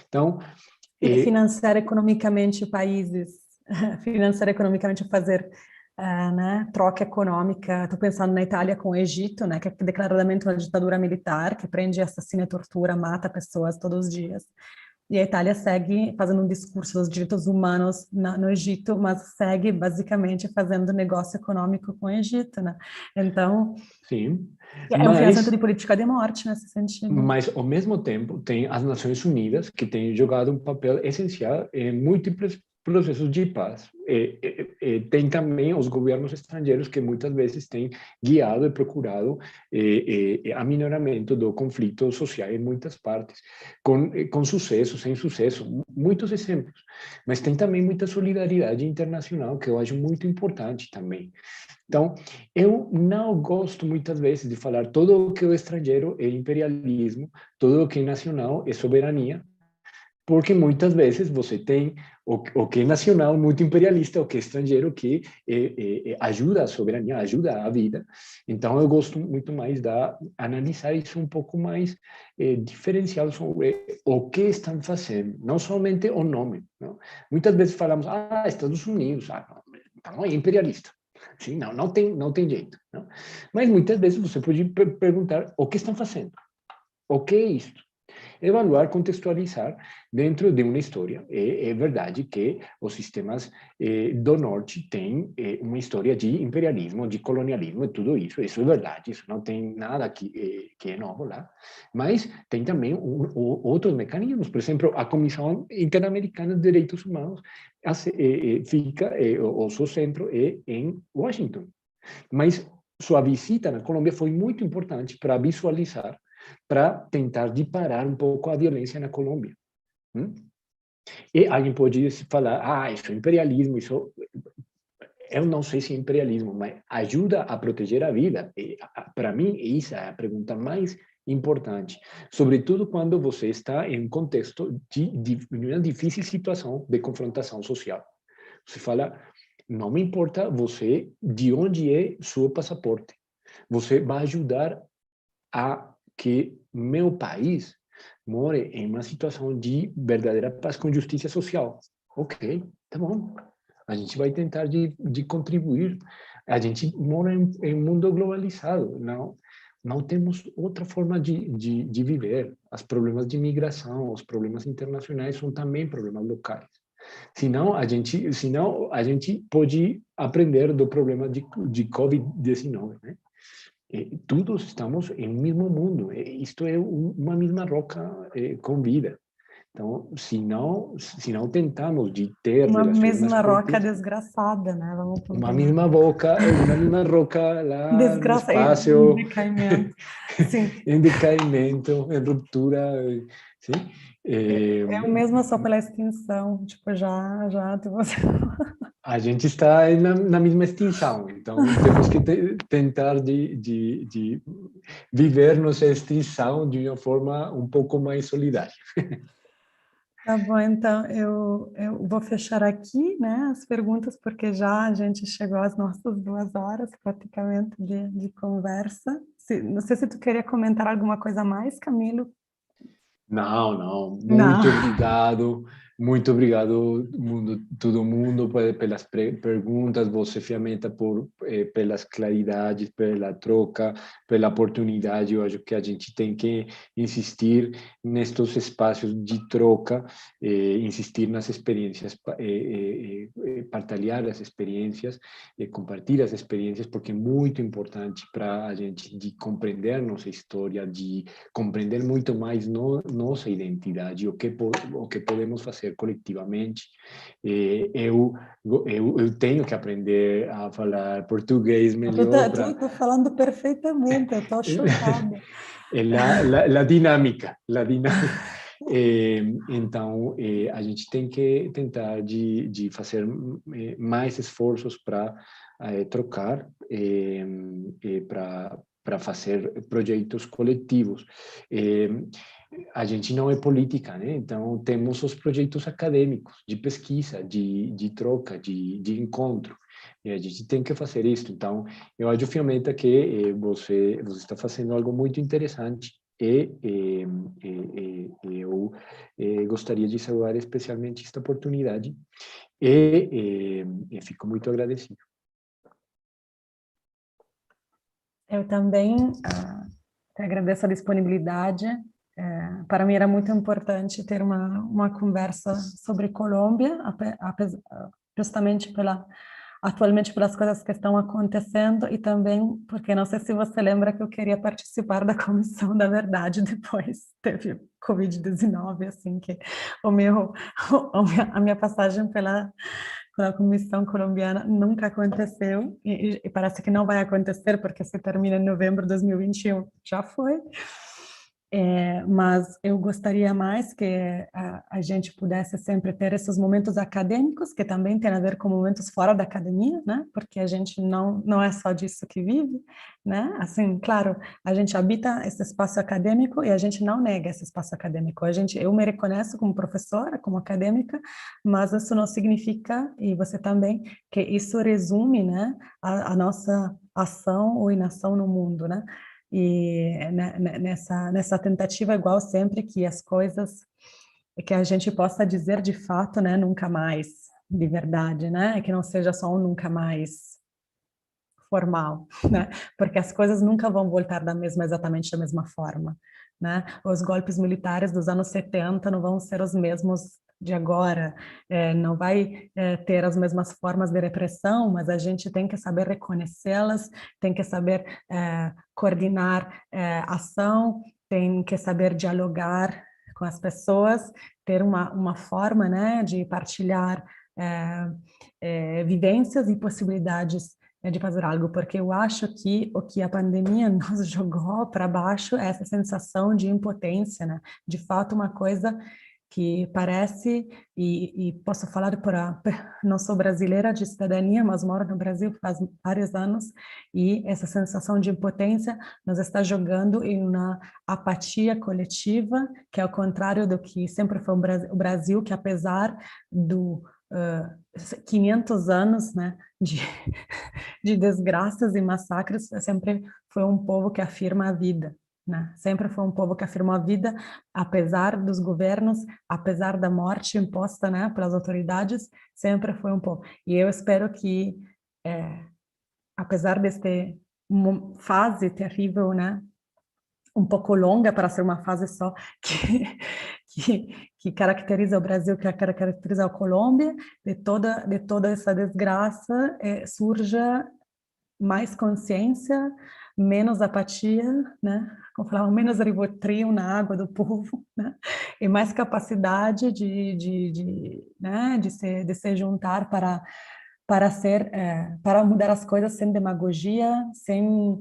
Então, E financiar economicamente países financeira economicamente a fazer né, troca econômica. Estou pensando na Itália com o Egito, né, que é declaradamente uma ditadura militar, que prende, assassina, tortura, mata pessoas todos os dias. E a Itália segue fazendo um discurso dos direitos humanos no Egito, mas segue basicamente fazendo negócio econômico com o Egito, né? Então, Sim, é um financiamento mas de política de morte nesse sentido. Mas, ao mesmo tempo, tem as Nações Unidas, que têm jogado um papel essencial em múltiplos processos de paz. Tem também os governos estrangeiros que muitas vezes têm guiado e procurado aminoramento do conflito social em muitas partes, com sucesso, sem sucesso, muitos exemplos. Mas tem também muita solidariedade internacional, que eu acho muito importante também. Então, eu não gosto muitas vezes de falar todo o que é estrangeiro é imperialismo, tudo o que é nacional é soberania, porque muitas vezes você tem o que é nacional muito imperialista, o que é estrangeiro que ajuda a soberania, ajuda a vida. Então, eu gosto muito mais de analisar isso um pouco mais diferenciado sobre o que estão fazendo, não somente o nome. Não? Muitas vezes falamos, Estados Unidos, não é imperialista. Sim, não tem jeito. Não? Mas muitas vezes você pode perguntar o que estão fazendo, o que é isto? Evaluar, contextualizar dentro de uma história. É verdade que os sistemas do norte têm uma história de imperialismo, de colonialismo e tudo isso. Isso é verdade, isso não tem nada que é novo lá. Mas tem também outros mecanismos. Por exemplo, a Comissão Interamericana de Direitos Humanos fica, o seu centro é em Washington. Mas sua visita na Colômbia foi muito importante para visualizar, para tentar de parar um pouco a violência na Colômbia. E alguém pode falar, isso é imperialismo, isso... Eu não sei se é imperialismo, mas ajuda a proteger a vida. Para mim, essa é a pergunta mais importante. Sobretudo quando você está em um contexto de uma difícil situação de confrontação social. Você fala, não me importa você de onde é seu passaporte. Você vai ajudar a que meu país more em uma situação de verdadeira paz com justiça social. Ok, tá bom. A gente vai tentar de contribuir. A gente mora em um mundo globalizado. Não temos outra forma de viver. Os problemas de migração, os problemas internacionais são também problemas locais. Senão a gente pode aprender do problema de Covid-19, né? Todos estamos em um mesmo mundo. Isto é uma mesma roca com vida. Então, se não tentamos de ter Uma relações mais mesma roca profundas, desgraçada, né? Vamos uma combinar. mesma boca, uma mesma roca lá no Desgraça em espaço, decaimento. Sim, em decaimento, em ruptura, sim? eu mesma sou pela extinção, tipo, já, tipo, A gente está na mesma extinção, então temos que tentar de viver nossa extinção de uma forma um pouco mais solidária. Tá bom, então eu vou fechar aqui, né, as perguntas, porque já a gente chegou às nossas 2 horas praticamente de conversa. Não sei se tu queria comentar alguma coisa a mais, Camilo. Não, Não. muito obrigado todo mundo pelas perguntas, você ferramenta pelas claridades, pela troca, pela oportunidade. Eu acho que a gente tem que insistir nestes espaços de troca, insistir nas experiências, partilhar as experiências, compartilhar as experiências, porque é muito importante para a gente de compreender nossa história, de compreender muito mais nossa identidade, o que podemos fazer coletivamente. Eu tenho que aprender a falar português melhor para... Tu tá falando perfeitamente, eu tô chocada. La dinâmica, la dinâmica. Então, a gente tem que tentar de fazer mais esforços para trocar, para fazer projetos coletivos. A gente não é política, né? Então temos os projetos acadêmicos, de pesquisa, de troca, de encontro. E a gente tem que fazer isso. Então, eu acho, Fiametta, que você está fazendo algo muito interessante e eu gostaria de saudar especialmente esta oportunidade e fico muito agradecido. Eu também te agradeço a disponibilidade. Para mim era muito importante ter uma conversa sobre Colômbia, justamente atualmente pelas coisas que estão acontecendo e também porque não sei se você lembra que eu queria participar da Comissão da Verdade depois teve Covid-19, assim que a minha passagem pela Comissão Colombiana nunca aconteceu e parece que não vai acontecer porque se termina em novembro de 2021, já foi. Mas eu gostaria mais que a gente pudesse sempre ter esses momentos acadêmicos, que também tem a ver com momentos fora da academia, né? Porque a gente não é só disso que vive, né? Assim, claro, a gente habita esse espaço acadêmico e a gente não nega esse espaço acadêmico. Eu me reconheço como professora, como acadêmica, mas isso não significa, e você também, que isso resume, né, a nossa ação ou inação no mundo, né? E nessa tentativa, igual sempre, que as coisas, que a gente possa dizer de fato, né, nunca mais, de verdade, né, que não seja só um nunca mais formal, né, porque as coisas nunca vão voltar exatamente da mesma forma, né, os golpes militares dos anos 70 não vão ser os mesmos de agora, não vai ter as mesmas formas de repressão, mas a gente tem que saber reconhecê-las, tem que saber coordenar ação, tem que saber dialogar com as pessoas, ter uma forma, né, de partilhar vivências e possibilidades de fazer algo, porque eu acho que o que a pandemia nos jogou para baixo é essa sensação de impotência, né? De fato, uma coisa que parece, e posso falar não sou brasileira de cidadania, mas moro no Brasil faz vários anos, e essa sensação de impotência nos está jogando em uma apatia coletiva, que é o contrário do que sempre foi o Brasil, que apesar do 500 anos, né, de desgraças e massacres, sempre foi um povo que afirma a vida, né? Sempre foi um povo que afirmou a vida, apesar dos governos, apesar da morte imposta, né, pelas autoridades, sempre foi um povo. E eu espero que, apesar desta fase terrível, né, um pouco longa para ser uma fase só que caracteriza o Brasil, que caracteriza a Colômbia, de toda essa desgraça surja mais consciência, menos apatia, né? Como falavam, menos rivotril na água do povo, né? E mais capacidade né? de se juntar para mudar as coisas sem demagogia, sem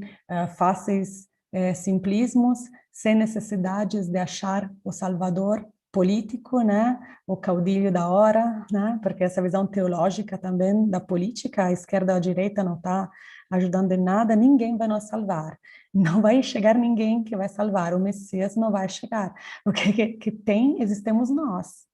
fáceis simplismos, sem necessidades de achar o salvador político, né, o caudilho da hora, né, porque essa visão teológica também da política, a esquerda ou a direita não está ajudando em nada, ninguém vai nos salvar, não vai chegar ninguém que vai salvar, o Messias não vai chegar, o que tem, existemos nós,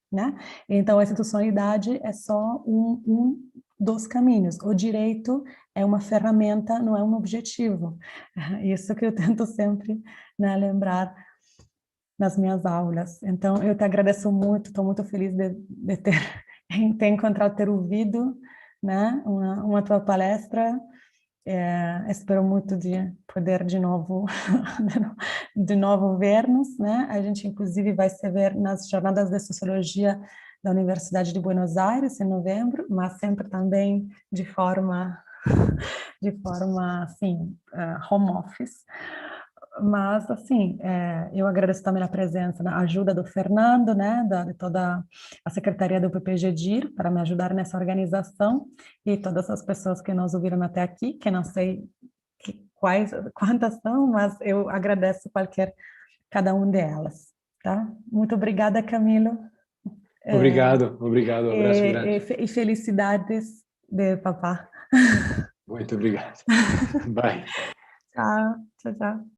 né? Então, a institucionalidade é só um dos caminhos. O direito é uma ferramenta, não é um objetivo. Isso que eu tento sempre, né, lembrar nas minhas aulas. Então, eu te agradeço muito, estou muito feliz de ter encontrado, ter ouvido, né, uma tua palestra. Espero muito de poder de novo ver-nos, né? A gente inclusive vai se ver nas jornadas de sociologia da Universidade de Buenos Aires em novembro, mas sempre também de forma assim, home office. Mas, assim, eu agradeço também a presença, a ajuda do Fernando, né, de toda a secretaria do PPG-DIR, para me ajudar nessa organização, e todas as pessoas que nos ouviram até aqui, que não sei quantas são, mas eu agradeço cada um delas, tá? Muito obrigada, Camilo. Obrigado, abraço grande. E felicidades de papá. Muito obrigado. Bye. Tchau, tchau, tchau.